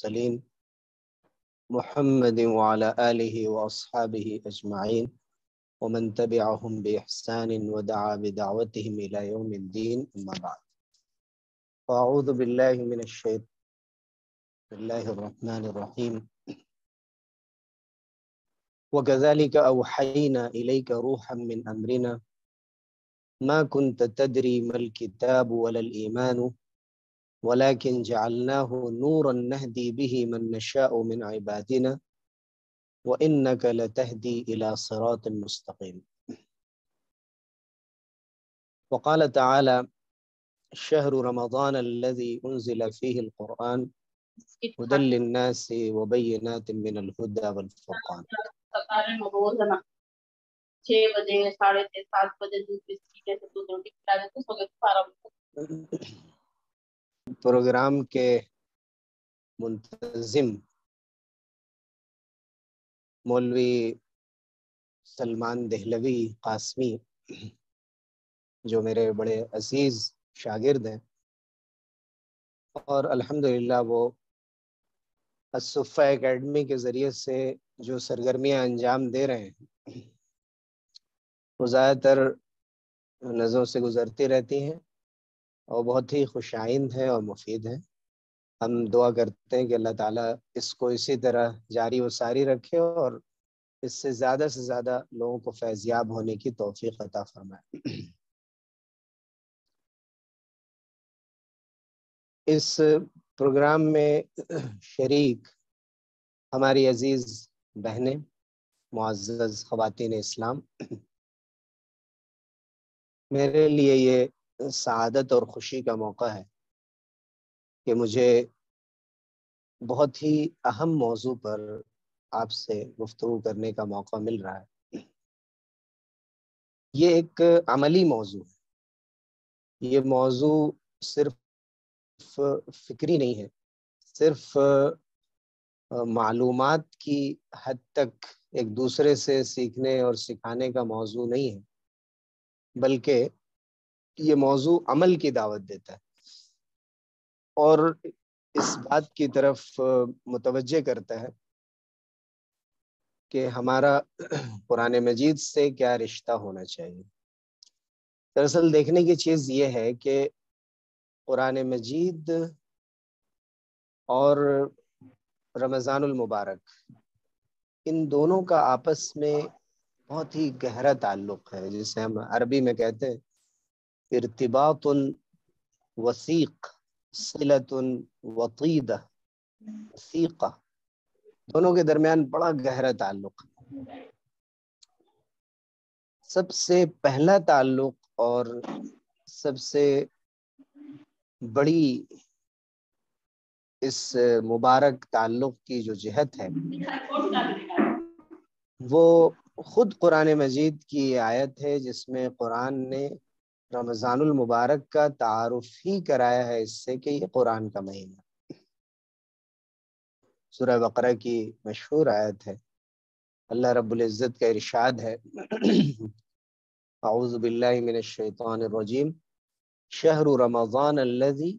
المرسلين محمد وعلى آله وأصحابه أجمعين ومن تبعهم بإحسان ودعا بدعوتهم إلى يوم الدين أما بعد فأعوذ بالله من الشيطان بسم الله الرحمن الرحيم وكذلك أوحينا إليك روحا من أمرنا ما كنت تدري ما الكتاب ولا الإيمان ولكن جعلناه نورا نهدي به من نشاء من عبادنا وإنك لتهدي إلى صراط مستقيم وقال تعالى شهر رمضان الذي أنزل فيه القرآن هدى للناس وبينات من الهدى والفرقان 6 بجے 6:30 7 بجے دودھ بسکی جیسے دودھ روٹی کھلا دیتے سو گئے 12 بجے پروگرام کے منتظم مولوی سلمان دہلوی قاسمی جو میرے بڑے عزیز شاگرد ہیں اور الحمدللہ وہ الصفہ اکیڈمی کے ذریعے سے جو سرگرمیاں انجام دے رہے ہیں وہ زیادہ تر نظروں سے گزرتی رہتی ہیں اور بہت ہی خوش آئند ہیں اور مفید ہیں۔ ہم دعا کرتے ہیں کہ اللہ تعالیٰ اس کو اسی طرح جاری و ساری رکھے اور اس سے زیادہ لوگوں کو فیضیاب ہونے کی توفیق عطا فرمائے۔ اس پروگرام میں شریک ہماری عزیز بہنیں، معزز خواتین اسلام، میرے لیے یہ سعادت اور خوشی کا موقع ہے کہ مجھے بہت ہی اہم موضوع پر آپ سے گفتگو کرنے کا موقع مل رہا ہے۔ یہ ایک عملی موضوع ہے، یہ موضوع صرف فکری نہیں ہے، صرف معلومات کی حد تک ایک دوسرے سے سیکھنے اور سکھانے کا موضوع نہیں ہے، بلکہ یہ موضوع عمل کی دعوت دیتا ہے اور اس بات کی طرف متوجہ کرتا ہے کہ ہمارا قرآن مجید سے کیا رشتہ ہونا چاہیے۔ دراصل دیکھنے کی چیز یہ ہے کہ قرآن مجید اور رمضان المبارک ان دونوں کا آپس میں بہت ہی گہرا تعلق ہے، جسے ہم عربی میں کہتے ہیں ارتباط وثیق، صلۃ وطیدہ، وثیقہ، دونوں کے درمیان بڑا گہرا تعلق ہے۔ سب سے پہلا تعلق اور سب سے بڑی اس مبارک تعلق کی جو جہت ہے وہ خود قرآن مجید کی آیت ہے، جس میں قرآن نے رمضان المبارک کا تعارف ہی کرایا ہے اس سے کہ یہ قرآن کا مہینہ۔ سورہ بقرہ کی مشہور آیت ہے، اللہ رب العزت کا ارشاد ہے اعوذ باللہ من الشیطان الرجیم شہر رمضان الذی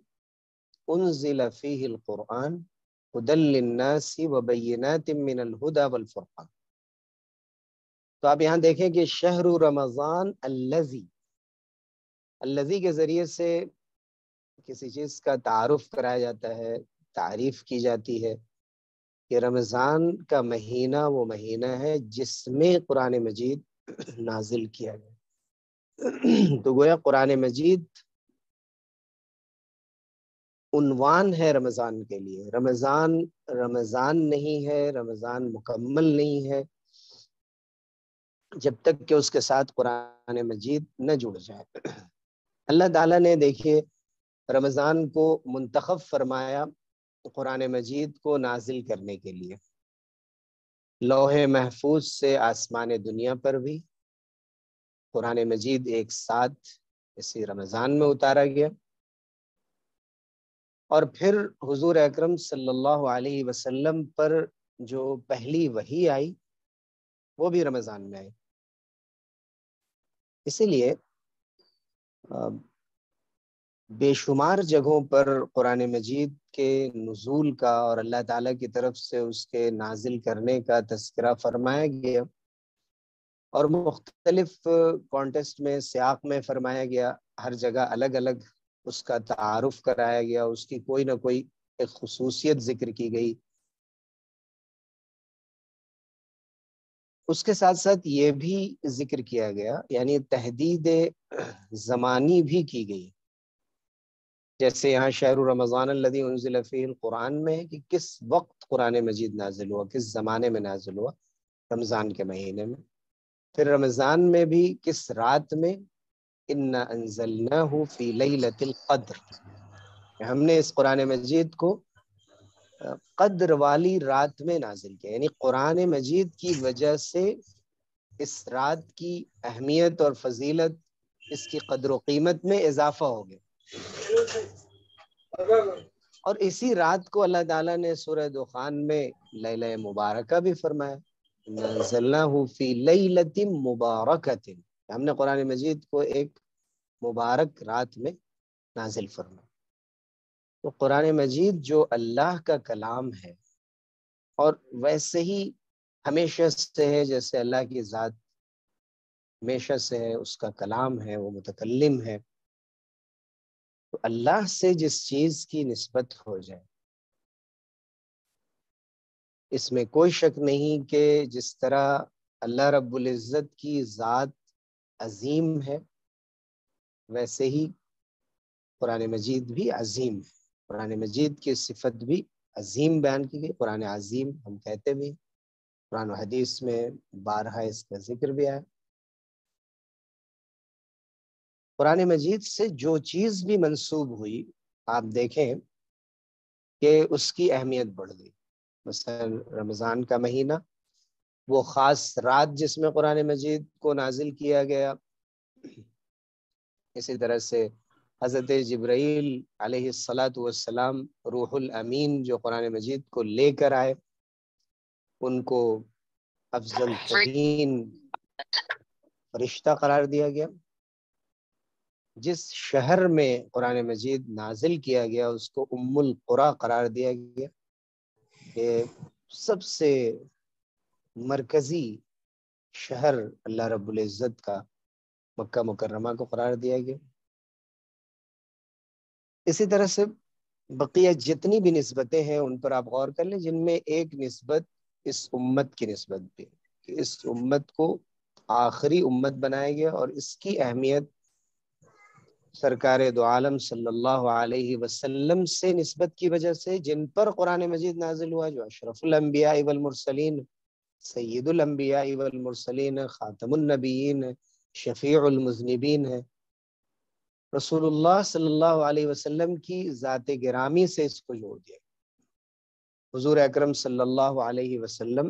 انزل فیہ القرآن ھدی للناس وبینات من الھدی والفرقان۔ تو آپ یہاں دیکھیں کہ شہر رمضان الذی کے ذریعے سے کسی چیز کا تعارف کرایا جاتا ہے، تعریف کی جاتی ہے کہ رمضان کا مہینہ وہ مہینہ ہے جس میں قرآن مجید نازل کیا گیا۔ تو گویا قرآن مجید عنوان ہے رمضان کے لیے۔ رمضان نہیں ہے، رمضان مکمل نہیں ہے جب تک کہ اس کے ساتھ قرآن مجید نہ جڑ جائے۔ اللہ تعالیٰ نے دیکھیے رمضان کو منتخب فرمایا قرآن مجید کو نازل کرنے کے لیے۔ لوح محفوظ سے آسمان دنیا پر بھی قرآن مجید ایک ساتھ اسی رمضان میں اتارا گیا، اور پھر حضور اکرم صلی اللہ علیہ وسلم پر جو پہلی وحی آئی وہ بھی رمضان میں آئی۔ اسی لیے بے شمار جگہوں پر قرآن مجید کے نزول کا اور اللہ تعالیٰ کی طرف سے اس کے نازل کرنے کا تذکرہ فرمایا گیا، اور مختلف کانٹیسٹ میں، سیاق میں فرمایا گیا، ہر جگہ الگ الگ اس کا تعارف کرایا گیا، اس کی کوئی نہ کوئی ایک خصوصیت ذکر کی گئی۔ اس کے ساتھ ساتھ یہ بھی ذکر کیا گیا، یعنی تحدید زمانی بھی کی گئی، جیسے یہاں شہر رمضان الذی انزل فیہ القرآن میں ہے کہ کس وقت قرآن مجید نازل ہوا، کس زمانے میں نازل ہوا، رمضان کے مہینے میں۔ پھر رمضان میں بھی کس رات میں، انا انزلناہ فی لیلۃ القدر، ہم نے اس قرآن مجید کو قدر والی رات میں نازل کیا، یعنی قرآن مجید کی وجہ سے اس رات کی اہمیت اور فضیلت، اس کی قدر و قیمت میں اضافہ ہو گیا۔ اور اسی رات کو اللہ تعالیٰ نے سورہ دخان میں لیلہ مبارکہ بھی فرمایا، نزلناہ فی لیلۃ مبارکۃ، ہم نے قرآن مجید کو ایک مبارک رات میں نازل فرمایا۔ تو قرآن مجید جو اللہ کا کلام ہے، اور ویسے ہی ہمیشہ سے ہے، جیسے اللہ کی ذات ہمیشہ سے ہے، اس کا کلام ہے، وہ متکلم ہے، تو اللہ سے جس چیز کی نسبت ہو جائے، اس میں کوئی شک نہیں کہ جس طرح اللہ رب العزت کی ذات عظیم ہے، ویسے ہی قرآن مجید بھی عظیم ہے۔ قرآن مجید کی صفت بھی عظیم بیان کی گئی، قرآن عظیم ہم کہتے بھی، قرآن و حدیث میں بارہا اس کا ذکر بھی آیا۔ قرآن مجید سے جو چیز بھی منسوب ہوئی، آپ دیکھیں کہ اس کی اہمیت بڑھ گئی۔ مثلا رمضان کا مہینہ، وہ خاص رات جس میں قرآن مجید کو نازل کیا گیا، اسی طرح سے حضرت جبرائیل علیہ السلام روح الامین جو قرآن مجید کو لے کر آئے، ان کو افضل ترین فرشتہ قرار دیا گیا۔ جس شہر میں قرآن مجید نازل کیا گیا اس کو ام القریٰ قرار دیا گیا، کہ سب سے مرکزی شہر اللہ رب العزت کا مکہ مکرمہ کو قرار دیا گیا۔ اسی طرح سے بقیہ جتنی بھی نسبتیں ہیں ان پر آپ غور کر لیں، جن میں ایک نسبت اس امت کی نسبت بھی، کہ اس امت کو آخری امت بنایا گیا، اور اس کی اہمیت سرکار دو عالم صلی اللہ علیہ وسلم سے نسبت کی وجہ سے، جن پر قرآن مجید نازل ہوا، جو اشرف الانبیاء والمرسلین، سید الانبیاء والمرسلین، خاتم النبیین، شفیع المذنبین ہے، رسول اللہ صلی اللہ علیہ وسلم کی ذات گرامی سے اس کو جوڑ دیا۔ حضور اکرم صلی اللہ علیہ وسلم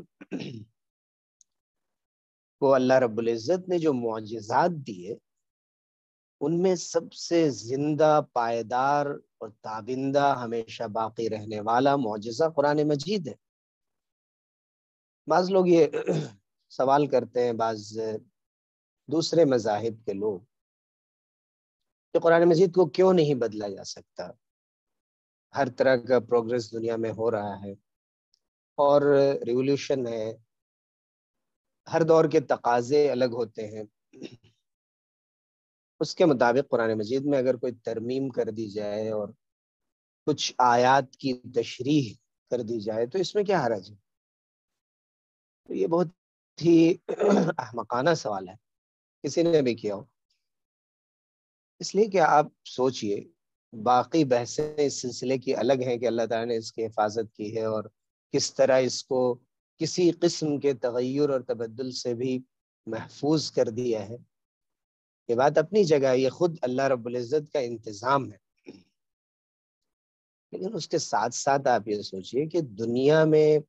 کو اللہ رب العزت نے جو معجزات دیے، ان میں سب سے زندہ، پائیدار اور تابندہ، ہمیشہ باقی رہنے والا معجزہ قرآن مجید ہے۔ بعض لوگ یہ سوال کرتے ہیں، بعض دوسرے مذاہب کے لوگ، کہ قرآن مجید کو کیوں نہیں بدلا جا سکتا؟ ہر طرح کا پروگریس دنیا میں ہو رہا ہے، اور ریولوشن ہے، ہر دور کے تقاضے الگ ہوتے ہیں، اس کے مطابق قرآن مجید میں اگر کوئی ترمیم کر دی جائے اور کچھ آیات کی تشریح کر دی جائے تو اس میں کیا حرج ہے؟ تو یہ بہت ہی احمقانہ سوال ہے، کسی نے بھی کیا ہو، اس لیے کہ آپ سوچئے، باقی بحثیں اس سلسلے کی الگ ہیں کہ اللہ تعالیٰ نے اس کی حفاظت کی ہے، اور کس طرح اس کو کسی قسم کے تغیر اور تبدل سے بھی محفوظ کر دیا ہے۔ یہ بات اپنی جگہ، یہ خود اللہ رب العزت کا انتظام ہے، لیکن اس کے ساتھ ساتھ آپ یہ سوچئے کہ دنیا میں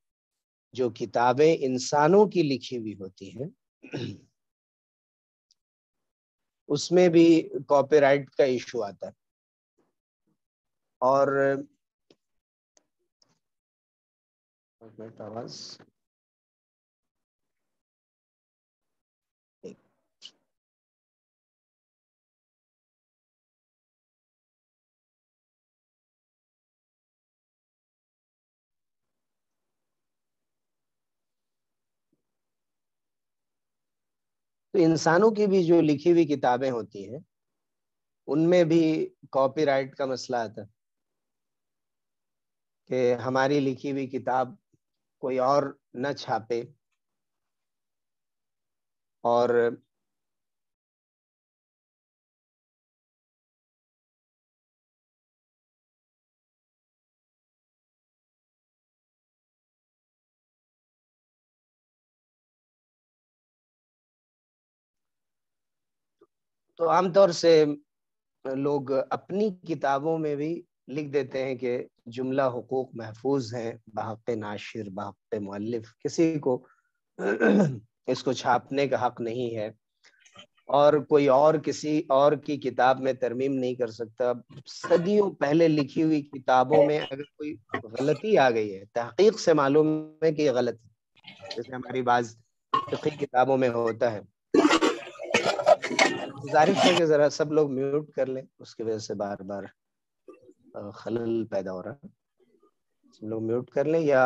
جو کتابیں انسانوں کی لکھی ہوئی ہوتی ہیں، اس میں بھی کاپی رائٹ کا ایشو آتا ہے، اور آواز تو انسانوں کی بھی جو لکھی ہوئی کتابیں ہوتی ہیں ان میں بھی کاپی رائٹ کا مسئلہ آتا ہے کہ ہماری لکھی ہوئی کتاب کوئی اور نہ چھاپے، اور تو عام طور سے لوگ اپنی کتابوں میں بھی لکھ دیتے ہیں کہ جملہ حقوق محفوظ ہیں بحق ناشر بحق مؤلف، کسی کو اس کو چھاپنے کا حق نہیں ہے، اور کوئی اور کسی اور کی کتاب میں ترمیم نہیں کر سکتا۔ صدیوں پہلے لکھی ہوئی کتابوں میں اگر کوئی غلطی آ گئی ہے، تحقیق سے معلوم ہے کہ یہ غلط ہے، جیسے ہماری بعض فقہی کتابوں میں ہوتا ہے۔ گزارش ہے کہ ذرا سب لوگ میوٹ کر لیں، اس کی وجہ سے بار بار خلل پیدا ہو رہا ہے۔ سب لوگ میوٹ کر لیں، یا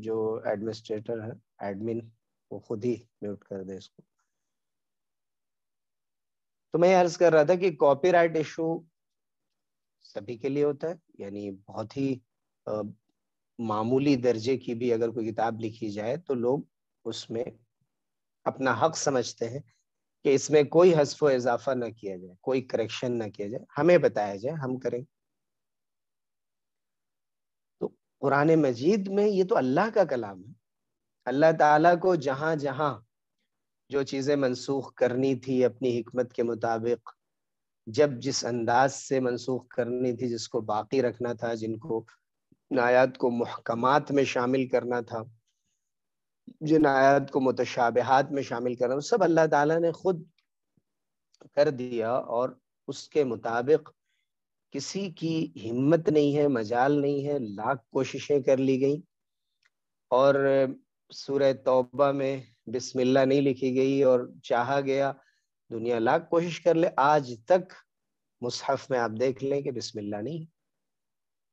جو ایڈمنسٹریٹر ہے ایڈمن وہ خود ہی میوٹ کر دے اس کو۔ تو میں عرض کر رہا تھا کہ کاپی رائٹ ایشو سبھی کے لیے ہوتا ہے، یعنی بہت ہی معمولی درجے کی بھی اگر کوئی کتاب لکھی جائے تو لوگ اس میں اپنا حق سمجھتے ہیں کہ اس میں کوئی حذف و اضافہ نہ کیا جائے، کوئی کریکشن نہ کیا جائے، ہمیں بتایا جائے، ہم کریں۔ تو قرآن مجید میں یہ تو اللہ کا کلام ہے، اللہ تعالیٰ کو جہاں جہاں جو چیزیں منسوخ کرنی تھی اپنی حکمت کے مطابق، جب جس انداز سے منسوخ کرنی تھی، جس کو باقی رکھنا تھا، جن کو آیات کو محکمات میں شامل کرنا تھا، جن آیات کو متشابہات میں شامل کرنا، سب اللہ تعالیٰ نے خود کر دیا، اور اس کے مطابق کسی کی ہمت نہیں ہے، مجال نہیں ہے، لاکھ کوششیں کر لی گئیں، اور سورہ توبہ میں بسم اللہ نہیں لکھی گئی، اور چاہا گیا دنیا لاکھ کوشش کر لے، آج تک مصحف میں آپ دیکھ لیں کہ بسم اللہ نہیں۔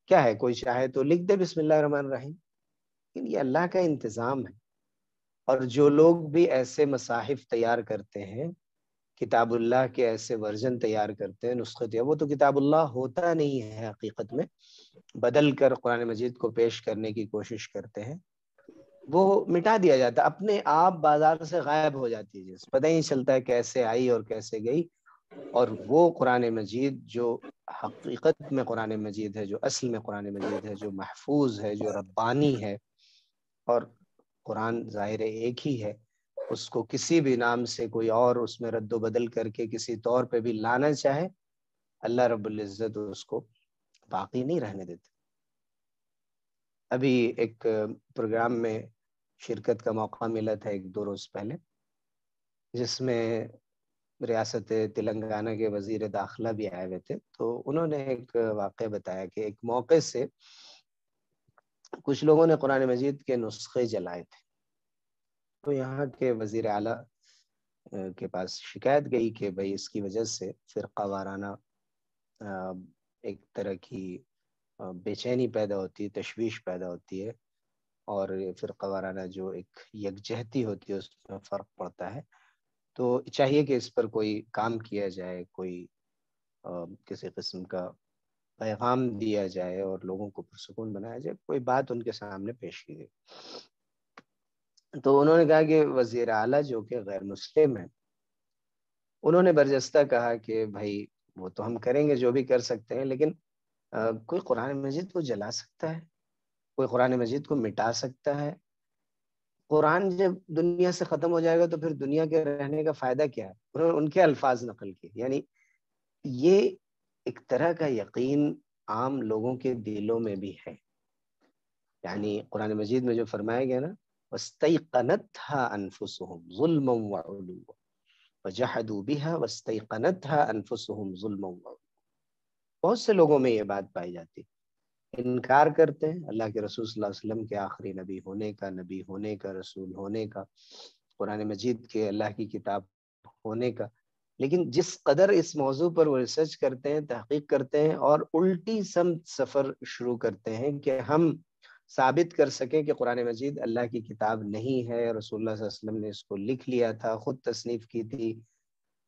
کیا ہے، کوئی چاہے تو لکھ دے بسم اللہ الرحمن الرحیم، لیکن یہ اللہ کا انتظام ہے۔ اور جو لوگ بھی ایسے مصاحف تیار کرتے ہیں، کتاب اللہ کے ایسے ورژن تیار کرتے ہیں، نسخے، وہ تو کتاب اللہ ہوتا نہیں ہے، حقیقت میں بدل کر قرآن مجید کو پیش کرنے کی کوشش کرتے ہیں، وہ مٹا دیا جاتا ہے، اپنے آپ بازار سے غائب ہو جاتی ہے، جس پتہ ہی نہیں چلتا ہے کیسے آئی اور کیسے گئی۔ اور وہ قرآن مجید جو حقیقت میں قرآن مجید ہے، جو اصل میں قرآن مجید ہے، جو محفوظ ہے، جو ربانی ہے، اور قرآن ظاہر ایک ہی ہے، اس کو کسی بھی نام سے کوئی اور اس میں رد و بدل کر کے کسی طور پہ بھی لانا چاہے، اللہ رب العزت اس کو باقی نہیں رہنے دیتے۔ ابھی ایک پروگرام میں شرکت کا موقع ملا تھا 1-2 روز پہلے، جس میں ریاست تلنگانہ کے وزیر داخلہ بھی آئے ہوئے تھے، تو انہوں نے ایک واقعہ بتایا کہ ایک موقع سے کچھ لوگوں نے قرآن مجید کے نسخے جلائے تھے، تو یہاں کے وزیر اعلیٰ کے پاس شکایت گئی کہ بھئی اس کی وجہ سے فرقہ وارانہ ایک طرح کی بے چینی پیدا ہوتی ہے، تشویش پیدا ہوتی ہے، اور فرقہ وارانہ جو ایک یکجہتی ہوتی ہے اس میں فرق پڑتا ہے، تو چاہیے کہ اس پر کوئی کام کیا جائے، کوئی کسی قسم کا پیغام دیا جائے اور لوگوں کو پرسکون بنایا جائے، کوئی بات ان کے سامنے پیش کی گئی۔ تو انہوں نے کہا کہ وزیر اعلیٰ جو کہ غیر مسلم ہیں، انہوں نے برجستہ کہا کہ بھائی وہ تو ہم کریں گے جو بھی کر سکتے ہیں، لیکن کوئی قرآن مجید کو جلا سکتا ہے، کوئی قرآن مجید کو مٹا سکتا ہے؟ قرآن جب دنیا سے ختم ہو جائے گا تو پھر دنیا کے رہنے کا فائدہ کیا ہے؟ انہوں نے ان کے الفاظ نقل کیے، یعنی یہ ایک طرح کا یقین عام لوگوں کے دلوں میں بھی ہے، یعنی قرآن مجید میں جو فرمایا گیا نا وَاسْتَيْقَنَتْهَا أَنفُسُهُمْ ظُلْمًا وَعُلُوًّا وَجَحَدُوا بِهَا وَاسْتَيْقَنَتْهَا أَنفُسُهُمْ ظُلْمًا وَعُلُوًّا۔ بہت سے لوگوں میں یہ بات پائی جاتی ہے، انکار کرتے ہیں اللہ کے رسول صلی اللہ علیہ وسلم کے آخری نبی ہونے کا، رسول ہونے کا، قرآن مجید کے اللہ کی کتاب ہونے کا، لیکن جس قدر اس موضوع پر وہ ریسرچ کرتے ہیں، تحقیق کرتے ہیں، اور الٹی سمت سفر شروع کرتے ہیں کہ ہم ثابت کر سکیں کہ قرآن مجید اللہ کی کتاب نہیں ہے، رسول اللہ صلی اللہ علیہ وسلم نے اس کو لکھ لیا تھا، خود تصنیف کی تھی،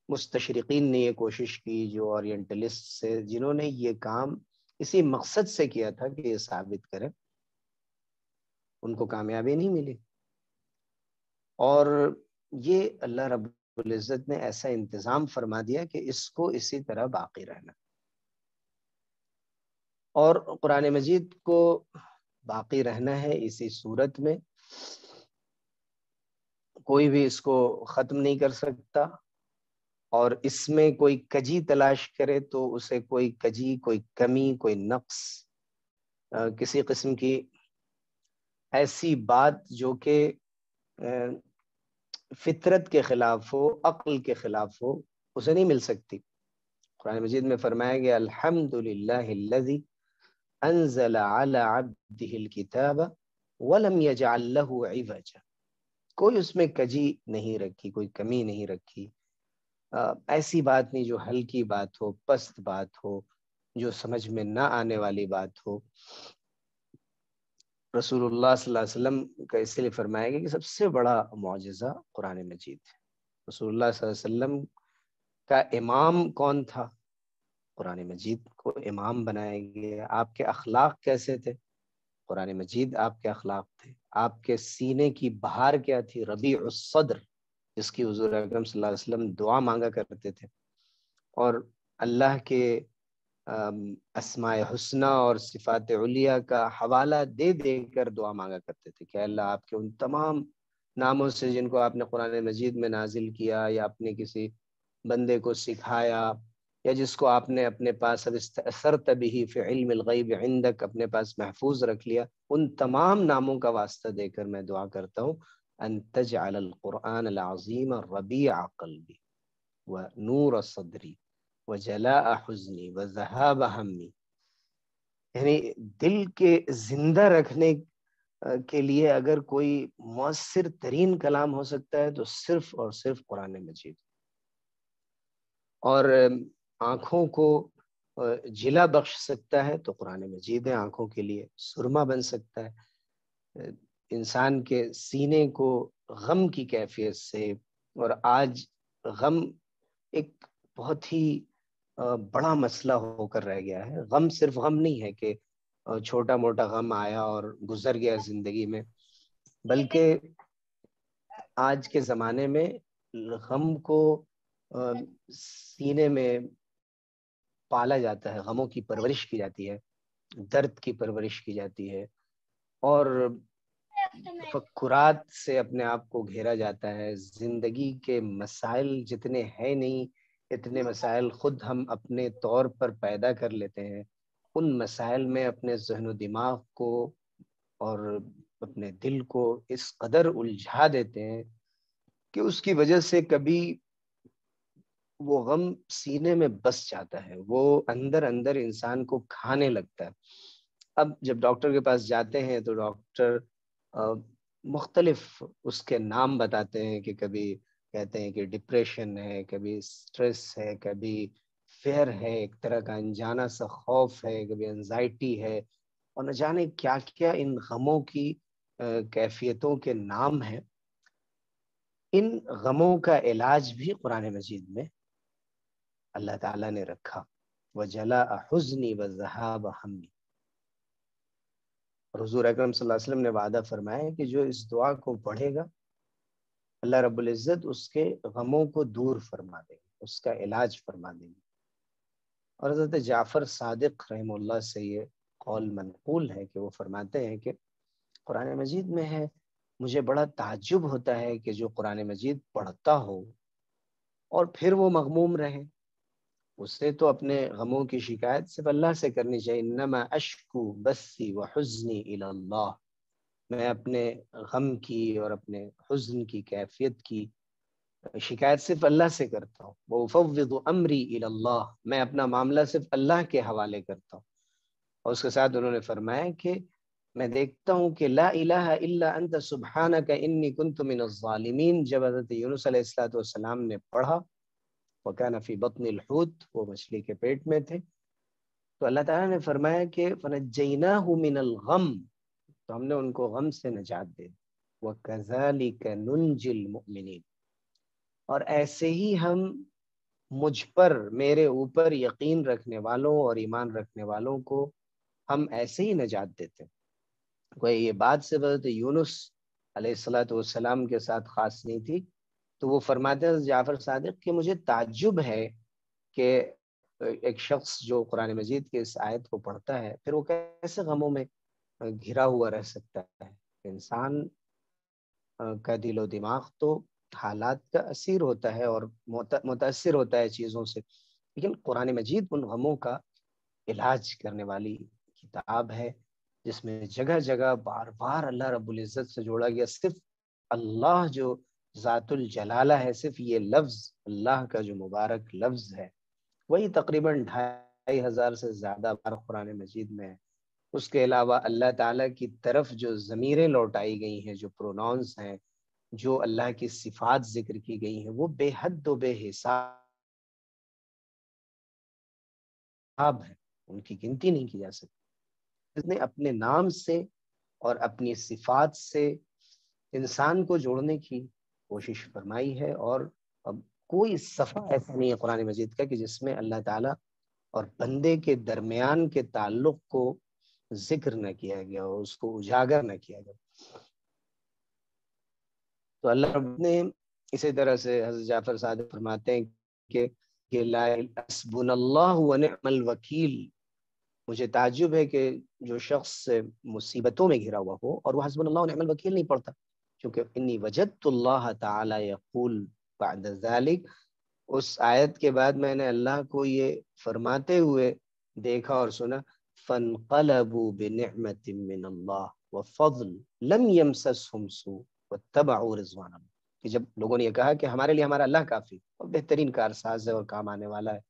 مستشرقین نے یہ کوشش کی جو اورینٹلسٹ سے، جنہوں نے یہ کام اسی مقصد سے کیا تھا کہ یہ ثابت کریں، ان کو کامیابی نہیں ملی۔ اور یہ اللہ رب العزت نے ایسا انتظام فرما دیا کہ اس کو اسی طرح باقی رہنا، اور قرآن مجید کو باقی رہنا ہے اسی صورت میں، کوئی بھی اس کو ختم نہیں کر سکتا، اور اس میں کوئی کجی تلاش کرے تو اسے کوئی کجی، کوئی کمی، کوئی نقص، کسی قسم کی ایسی بات جو کہ فطرت کے خلاف ہو، عقل کے خلاف ہو، اسے نہیں مل سکتی۔ قرآن مجید میں فرمایا گیا الحمدللہ الذی انزل علی عبدہ الکتاب ولم یجعل لہ عوجا، کوئی اس میں کجی نہیں رکھی، کوئی کمی نہیں رکھی، ایسی بات نہیں جو ہلکی بات ہو، پست بات ہو، جو سمجھ میں نہ آنے والی بات ہو۔ رسول اللہ صلی اللہ علیہ وسلم کا اس لیے فرمایا گیا کہ سب سے بڑا معجزہ قرآن مجید ہے۔ رسول اللہ صلی اللہ علیہ وسلم کا امام کون تھا؟ قرآن مجید کو امام بنایا گیا۔ آپ کے اخلاق کیسے تھے؟ قرآن مجید آپ کے اخلاق تھے۔ آپ کے سینے کی بہار کیا تھی؟ ربیع الصدر، جس کی حضور اکرم صلی اللہ علیہ وسلم دعا مانگا کرتے تھے، اور اللہ کے اسماء حسنہ اور صفات علیہ کا حوالہ دے دے کر دعا مانگا کرتے تھے کہ اللہ آپ کے ان تمام ناموں سے جن کو آپ نے قرآن مجید میں نازل کیا، یا اپنے کسی بندے کو سکھایا، یا جس کو آپ نے اپنے پاس اب استأثرت به فی علم الغیب عندک اپنے پاس محفوظ رکھ لیا، ان تمام ناموں کا واسطہ دے کر میں دعا کرتا ہوں ان تجعل القرآن العظیم ربیع قلبی ونور صدری وجلاء حزنی وذہاب ہمی، یعنی دل کے زندہ رکھنے کے لیے اگر کوئی مؤثر ترین کلام ہو سکتا ہے تو صرف اور صرف قرآن مجید، اور آنکھوں کو جلا بخش سکتا ہے تو قرآن مجید ہے، آنکھوں کے لیے سرما بن سکتا ہے، انسان کے سینے کو غم کی کیفیت سے، اور آج غم ایک بہت ہی بڑا مسئلہ ہو کر رہ گیا ہے۔ غم صرف غم نہیں ہے کہ چھوٹا موٹا غم آیا اور گزر گیا زندگی میں، بلکہ آج کے زمانے میں غم کو سینے میں پالا جاتا ہے، غموں کی پرورش کی جاتی ہے، درد کی پرورش کی جاتی ہے، اور تفکرات سے اپنے آپ کو گھیرا جاتا ہے۔ زندگی کے مسائل جتنے ہیں نہیں، اتنے مسائل خود ہم اپنے طور پر پیدا کر لیتے ہیں، ان مسائل میں اپنے ذہن و دماغ کو اور اپنے دل کو اس قدر الجھا دیتے ہیں کہ اس کی وجہ سے کبھی وہ غم سینے میں بس جاتا ہے، وہ اندر اندر انسان کو کھانے لگتا ہے۔ اب جب ڈاکٹر کے پاس جاتے ہیں تو ڈاکٹر مختلف اس کے نام بتاتے ہیں، کہ کبھی کہتے ہیں کہ ڈپریشن ہے، کبھی سٹریس ہے، کبھی فیئر ہے، ایک طرح کا انجانا سا خوف ہے، کبھی انزائٹی ہے، اور نہ جانے کیا کیا ان غموں کی کیفیتوں کے نام ہیں۔ ان غموں کا علاج بھی قرآن مجید میں اللہ تعالیٰ نے رکھا، وَجَلَاءَ حُزْنِي وَذَهَابَ ہَمِّي، اور حضور اکرم صلی اللہ علیہ وسلم نے وعدہ فرمایا ہے کہ جو اس دعا کو پڑھے گا اللہ رب العزت اس کے غموں کو دور فرما دیں گے، اس کا علاج فرما دیں گے۔ اور حضرت جعفر صادق رحمہ اللہ سے یہ قول منقول ہے کہ وہ فرماتے ہیں کہ قرآن مجید میں ہے، مجھے بڑا تعجب ہوتا ہے کہ جو قرآن مجید پڑھتا ہو اور پھر وہ مغموم رہے، اسے تو اپنے غموں کی شکایت صرف اللہ سے کرنی چاہیے، انما اشکو بثی وحزنی الی اللہ، میں اپنے غم کی اور اپنے حزن کی کیفیت کی شکایت صرف اللہ سے کرتا ہوں، وافوض امری الی اللہ، میں اپنا معاملہ صرف اللہ کے حوالے کرتا ہوں۔ اور اس کے ساتھ انہوں نے فرمایا کہ میں دیکھتا ہوں کہ لا الہ الا انت سبحانک انی کنت من الظالمین، جب حضرت یونس علیہ السلام نے پڑھا وَكَانَ فِي بَطْنِ الْحُوتِ، وہ مچھلی کے پیٹ میں تھے، تو اللہ تعالیٰ نے فرمایا کہ فَنَجَّيْنَاهُ مِنَ الْغَمِّ، تو ہم نے ان کو غم سے نجات دے دی۔ وَكَذَلِكَ نُنْجِي الْمُؤْمِنِينَ، اور ایسے ہی ہم مجھ پر، میرے اوپر یقین رکھنے والوں اور ایمان رکھنے والوں کو ہم ایسے ہی نجات دیتے ہیں۔ کوئی یہ بات سے حضرت یونس علیہ السلام کے ساتھ خاص نہیں تھی، تو وہ فرماتے ہیں جعفر صادق کہ مجھے تعجب ہے کہ ایک شخص جو قرآن مجید کی اس آیت کو پڑھتا ہے پھر وہ کیسے غموں میں گھرا ہوا رہ سکتا ہے۔ انسان کا دل و دماغ تو حالات کا اسیر ہوتا ہے اور متاثر ہوتا ہے چیزوں سے، لیکن قرآن مجید ان غموں کا علاج کرنے والی کتاب ہے، جس میں جگہ جگہ بار بار اللہ رب العزت سے جوڑا گیا۔ صرف اللہ جو ذات الجلالہ ہے، صرف یہ لفظ اللہ کا جو مبارک لفظ ہے، وہی تقریباً 2500 سے زیادہ بار قرآن مجید میں ہے۔ اس کے علاوہ اللہ تعالیٰ کی طرف جو ضمیریں لوٹائی گئی ہیں، جو پروناؤنس ہیں، جو اللہ کی صفات ذکر کی گئی ہیں، وہ بے حد و بے حساب ہیں، ان کی گنتی نہیں کی جا سکتی۔ اس نے اپنے نام سے اور اپنی صفات سے انسان کو جوڑنے کی کوشش فرمائی ہے، اور اب کوئی صفحہ ایسا نہیں ہے قرآن مجید کا کہ جس میں اللہ تعالیٰ اور بندے کے درمیان کے تعلق کو ذکر نہ کیا گیا اور اس کو اجاگر نہ کیا گیا۔ تو اللہ رب نے اسی طرح سے حضرت جعفر صادق فرماتے ہیں کہ لا حسبنا اللہ ونعم الوکیل، مجھے تعجب ہے کہ جو شخص مصیبتوں میں گھرا ہوا ہو اور وہ حسبنا اللہ ونعم الوکیل نہیں پڑھتا، کیونکہ انی وجدت اللہ تعالی یقول بعد ذلك، اس آیت کے بعد میں نے اللہ کو یہ فرماتے ہوئے دیکھا اور سنا، فَانْقَلَبُوا بِنِعْمَةٍ مِّنَ اللَّهِ وَفَضْلٍ لَمْ يَمْسَسْهُمْ سُوءٌ وَاتَّبَعُوا رِضْوَانَ اللَّهِ، کہ جب لوگوں نے یہ کہا کہ ہمارے لیے ہمارا اللہ کافی اور بہترین کارساز ہے اور کام آنے والا ہے،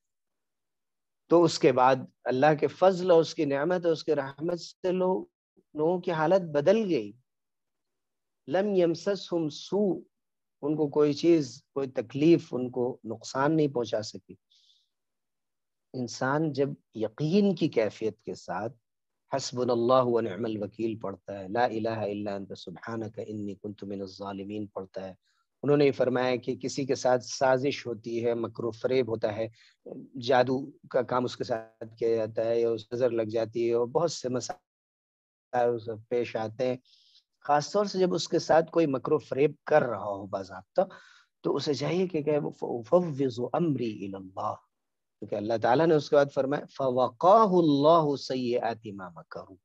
تو اس کے بعد اللہ کے فضل اور اس کی نعمت اور اس کی رحمت سے لوگوں کی حالت بدل گئی۔ لم يمسسهم سوء، ان کو کوئی چیز، کوئی تکلیف، ان کو نقصان نہیں پہنچا سکی۔ انسان جب یقین کی کیفیت کے ساتھ حسبنا اللہ ونعم الوکیل پڑھتا ہے، لا الہ الا انت سبحانک انی کنت من الظالمین پڑھتا ہے، انہوں نے فرمایا کہ کسی کے ساتھ سازش ہوتی ہے، مکر و فریب ہوتا ہے، جادو کا کام اس کے ساتھ کیا جاتا ہے یا اس نظر لگ جاتی ہے، اور بہت سے مسائل پیش آتے ہیں، خاص طور سے جب اس کے ساتھ کوئی مکر و فریب کر رہا ہو باضابطہ، تو اسے چاہیے کہ فَأُفَوِّضُ أَمْرِي إِلَى اللَّهِ، کیونکہ اللہ تعالیٰ نے اس کے بعد فرمایا فَوَقَاهُ اللَّهُ سَيِّئَاتِ مَا مَكَرُوا،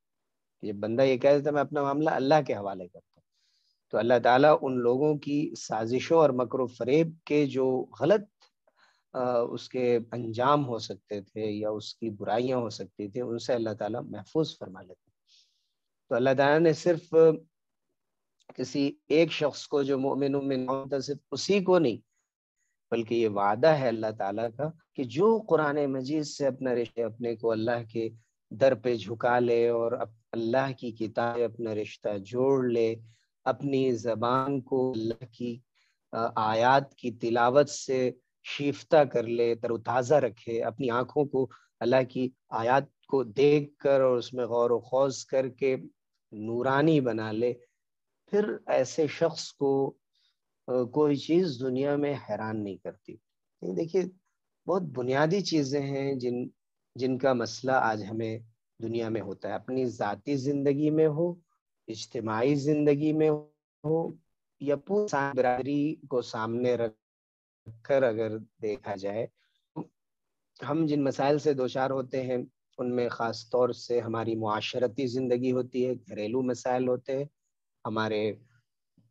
جب بندہ یہ کہہ دیتا ہے میں اپنا معاملہ اللہ کے حوالے کرتا ہوں، تو اللہ تعالیٰ ان لوگوں کی سازشوں اور مکر و فریب کے جو غلط اس کے انجام ہو سکتے تھے یا اس کی برائیاں ہو سکتی تھیں، ان سے اللہ تعالیٰ محفوظ فرما لیتے۔ تو اللہ تعالیٰ نے صرف کسی ایک شخص کو جو مومن ہوتا صرف اسی کو نہیں، بلکہ یہ وعدہ ہے اللہ تعالیٰ کا کہ جو قرآن مجید سے اپنا رشتہ، اپنے کو اللہ کے در پہ جھکا لے اور اللہ کی کتاب اپنا رشتہ جوڑ لے، اپنی زبان کو اللہ کی آیات کی تلاوت سے شیفتہ کر لے، تر و تازہ رکھے، اپنی آنکھوں کو اللہ کی آیات کو دیکھ کر اور اس میں غور و خوض کر کے نورانی بنا لے، پھر ایسے شخص کو کوئی چیز دنیا میں حیران نہیں کرتی۔ دیکھیے بہت بنیادی چیزیں ہیں جن کا مسئلہ آج ہمیں دنیا میں ہوتا ہے، اپنی ذاتی زندگی میں ہو، اجتماعی زندگی میں ہو، یا پوری برادری کو سامنے رکھ کر اگر دیکھا جائے، ہم جن مسائل سے دوچار ہوتے ہیں ان میں خاص طور سے ہماری معاشرتی زندگی ہوتی ہے، گھریلو مسائل ہوتے ہیں، ہمارے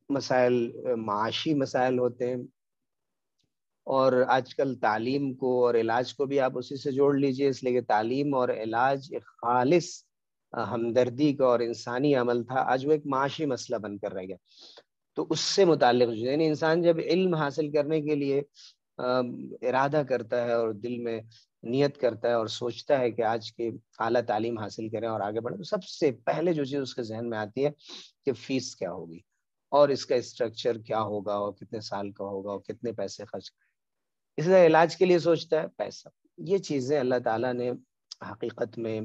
مسائل معاشی مسائل ہوتے ہیں، اور آج کل تعلیم کو اور علاج کو بھی آپ اسی سے جوڑ لیجئے، اس لیے کہ تعلیم اور علاج ایک خالص ہمدردی کا اور انسانی عمل تھا، آج وہ ایک معاشی مسئلہ بن کر رہ گیا۔ تو اس سے متعلق یعنی انسان جب علم حاصل کرنے کے لیے ارادہ کرتا ہے اور دل میں نیت کرتا ہے اور سوچتا ہے کہ آج کے اعلیٰ تعلیم حاصل کریں اور آگے بڑھیں، تو سب سے پہلے جو چیز اس کے ذہن میں آتی ہے کہ فیس کیا ہوگی اور اس کا اسٹرکچر کیا ہوگا اور کتنے سال کا ہوگا اور کتنے پیسے خرچ، اس لیے علاج کے لیے سوچتا ہے پیسہ۔ یہ چیزیں اللہ تعالیٰ نے حقیقت میں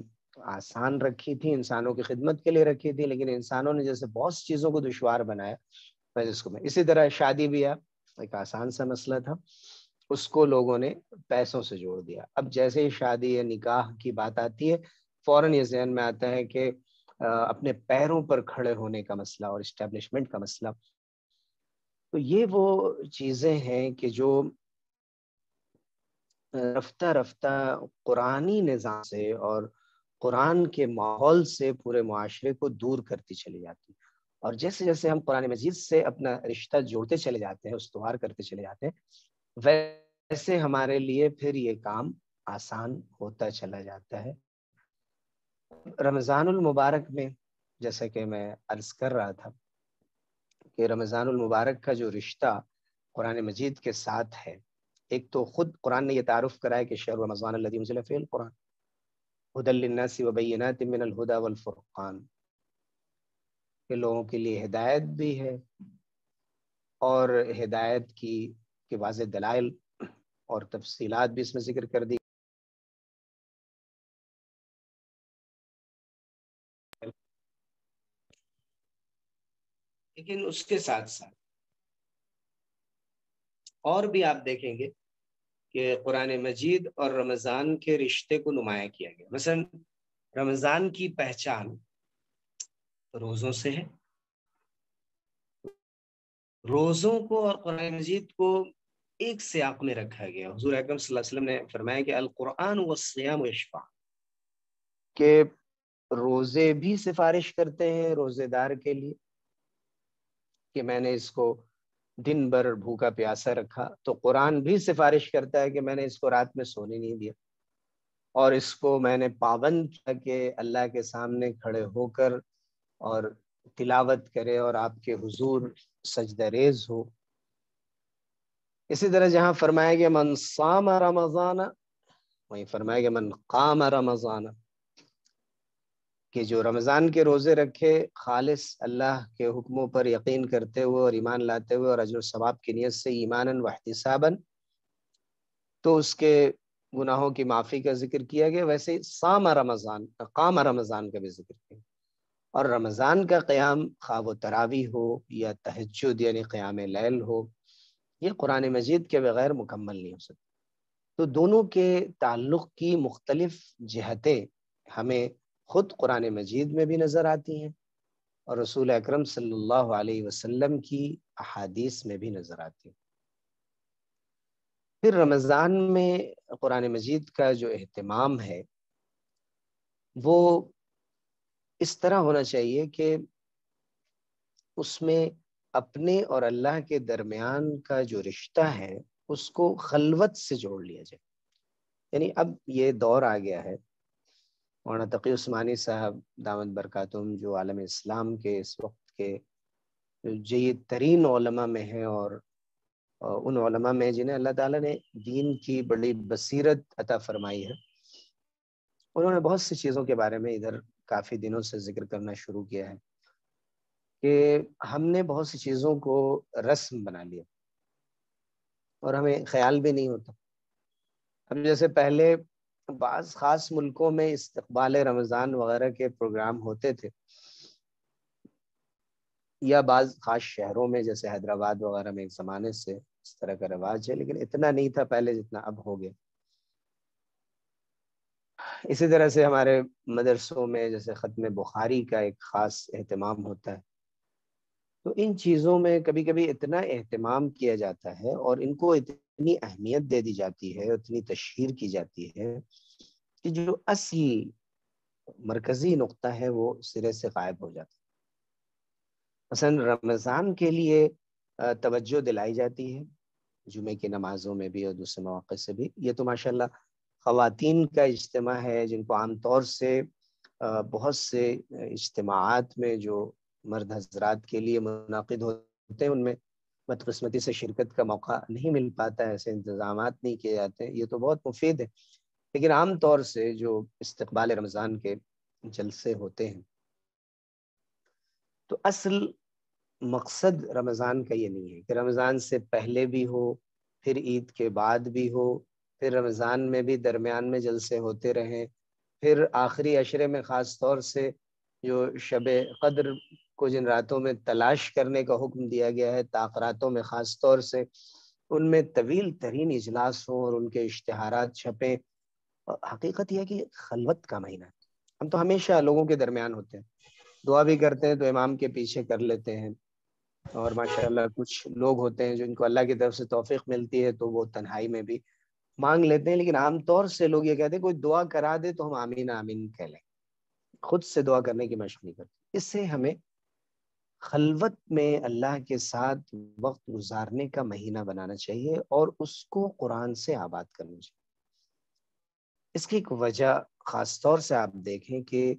آسان رکھی تھی، انسانوں کی خدمت کے لیے رکھی تھی، لیکن انسانوں نے جیسے بہت سی چیزوں کو دشوار بنایا، جس کو میں اسی طرح شادی بیاہ ایک آسان سا مسئلہ تھا، اس کو لوگوں نے پیسوں سے جوڑ دیا۔ اب جیسے ہی شادی یا نکاح کی بات آتی ہے، فوراً یہ ذہن میں آتا ہے کہ اپنے پیروں پر کھڑے ہونے کا مسئلہ اور اسٹیبلشمنٹ کا مسئلہ۔ تو یہ وہ چیزیں ہیں کہ جو رفتہ رفتہ قرآنی نظام سے اور قرآن کے ماحول سے پورے معاشرے کو دور کرتی چلی جاتی، اور جیسے جیسے ہم قرآن مجید سے اپنا رشتہ جوڑتے چلے جاتے ہیں، استوار کرتے چلے جاتے ہیں، ویسے ہمارے لیے پھر یہ کام آسان ہوتا چلا جاتا ہے۔ رمضان المبارک میں جیسا کہ میں عرض کر رہا تھا کہ رمضان المبارک کا جو رشتہ قرآن مجید کے ساتھ ہے، ایک تو خود قرآن نے یہ تعارف کرایا کہ شہر رمضان الذی انزل فیہ القرآن ھدی للناس وبینات من الہدی والفرقان، کہ لوگوں کے لیے ہدایت بھی ہے اور ہدایت کی واضح دلائل اور تفصیلات بھی اس میں ذکر کر دی۔ لیکن اس کے ساتھ ساتھ اور بھی آپ دیکھیں گے کہ قرآن مجید اور رمضان کے رشتے کو نمایاں کیا گیا۔ مثلا رمضان کی پہچان روزوں سے ہے، روزوں کو اور قرآن مجید کو ایک سیاق میں رکھا گیا۔ حضور اکرم صلی اللہ علیہ وسلم نے فرمایا کہ القرآن والصیام یشفع، کہ روزے بھی سفارش کرتے ہیں روزے دار کے لیے، کہ میں نے اس کو دن بھر بھوکا پیاسا رکھا، تو قرآن بھی سفارش کرتا ہے کہ میں نے اس کو رات میں سونے نہیں دیا، اور اس کو میں نے پابند کیا کہ اللہ کے سامنے کھڑے ہو کر اور تلاوت کرے اور آپ کے حضور سجدہ ریز ہو۔ اسی طرح جہاں فرمایا گیا من صام رمضان، وہیں فرمایا گیا من قام رمضان، کہ جو رمضان کے روزے رکھے خالص اللہ کے حکموں پر یقین کرتے ہوئے اور ایمان لاتے ہوئے اور اجر و ثواب کی نیت سے ایمانا واحتسابا، تو اس کے گناہوں کی معافی کا ذکر کیا گیا۔ ویسے ہی صام رمضان، قام رمضان کا بھی ذکر کیا، اور رمضان کا قیام خواہ و تراویح ہو یا تہجد یعنی قیام لیل ہو، یہ قرآن مجید کے بغیر مکمل نہیں ہو سکتا۔ تو دونوں کے تعلق کی مختلف جہتیں ہمیں خود قرآن مجید میں بھی نظر آتی ہیں اور رسول اکرم صلی اللہ علیہ وسلم کی احادیث میں بھی نظر آتی ہیں۔ پھر رمضان میں قرآن مجید کا جو اہتمام ہے وہ اس طرح ہونا چاہیے کہ اس میں اپنے اور اللہ کے درمیان کا جو رشتہ ہے اس کو خلوت سے جوڑ لیا جائے۔ یعنی اب یہ دور آ گیا ہے، مولانا تقی عثمانی صاحب دامت برکاتہم جو عالم اسلام کے اس وقت کے جید ترین علماء میں ہیں، اور ان علماء میں جنہیں اللہ تعالیٰ نے دین کی بڑی بصیرت عطا فرمائی ہے، انہوں نے بہت سی چیزوں کے بارے میں ادھر کافی دنوں سے ذکر کرنا شروع کیا ہے کہ ہم نے بہت سی چیزوں کو رسم بنا لیا اور ہمیں خیال بھی نہیں ہوتا۔ اب جیسے پہلے بعض خاص ملکوں میں استقبال رمضان وغیرہ کے پروگرام ہوتے تھے، یا بعض خاص شہروں میں جیسے حیدرآباد وغیرہ میں ایک زمانے سے اس طرح کا رواج ہے، لیکن اتنا نہیں تھا پہلے جتنا اب ہو گیا۔ اسی طرح سے ہمارے مدرسوں میں جیسے ختم بخاری کا ایک خاص اہتمام ہوتا ہے، تو ان چیزوں میں کبھی کبھی اتنا اہتمام کیا جاتا ہے اور ان کو اتنی اہمیت دے دی جاتی ہے، اتنی تشہیر کی جاتی ہے کہ جو اصل مرکزی نقطہ ہے وہ سرے سے غائب ہو جاتا ہے۔ مثلا رمضان کے لیے توجہ دلائی جاتی ہے جمعے کی نمازوں میں بھی اور دوسرے مواقع سے بھی۔ یہ تو ماشاءاللہ خواتین کا اجتماع ہے جن کو عام طور سے بہت سے اجتماعات میں جو مرد حضرات کے لیے منعقد ہوتے ہیں ان میں بدقسمتی سے شرکت کا موقع نہیں مل پاتا ہے، ایسے انتظامات نہیں کیے جاتے ہیں، یہ تو بہت مفید ہے۔ لیکن عام طور سے جو استقبال رمضان کے جلسے ہوتے ہیں تو اصل مقصد رمضان کا یہ نہیں ہے کہ رمضان سے پہلے بھی ہو، پھر عید کے بعد بھی ہو، پھر رمضان میں بھی درمیان میں جلسے ہوتے رہیں، پھر آخری عشرے میں خاص طور سے جو شب قدر کو جن راتوں میں تلاش کرنے کا حکم دیا گیا ہے، تاخراتوں میں خاص طور سے ان میں طویل ترین اجلاس ہوں اور ان کے اشتہارات چھپیں. حقیقت یہ ہے کہ خلوت کا مہینہ ہے. ہم تو ہمیشہ لوگوں کے درمیان ہوتے ہیں، دعا بھی کرتے ہیں تو امام کے پیچھے کر لیتے ہیں، اور ماشاءاللہ کچھ لوگ ہوتے ہیں جن کو اللہ کی طرف سے توفیق ملتی ہے تو وہ تنہائی میں بھی مانگ لیتے ہیں. لیکن عام طور سے لوگ یہ کہتے ہیں کوئی دعا کرا دے تو ہم آمین آمین کہہ لیں، خود سے دعا کرنے کی مشق نہیں کرتے. اس سے ہمیں خلوت میں اللہ کے ساتھ وقت گزارنے کا مہینہ بنانا چاہیے اور اس کو قرآن سے آباد کرنا چاہیے. اس کی ایک وجہ خاص طور سے آپ دیکھیں کہ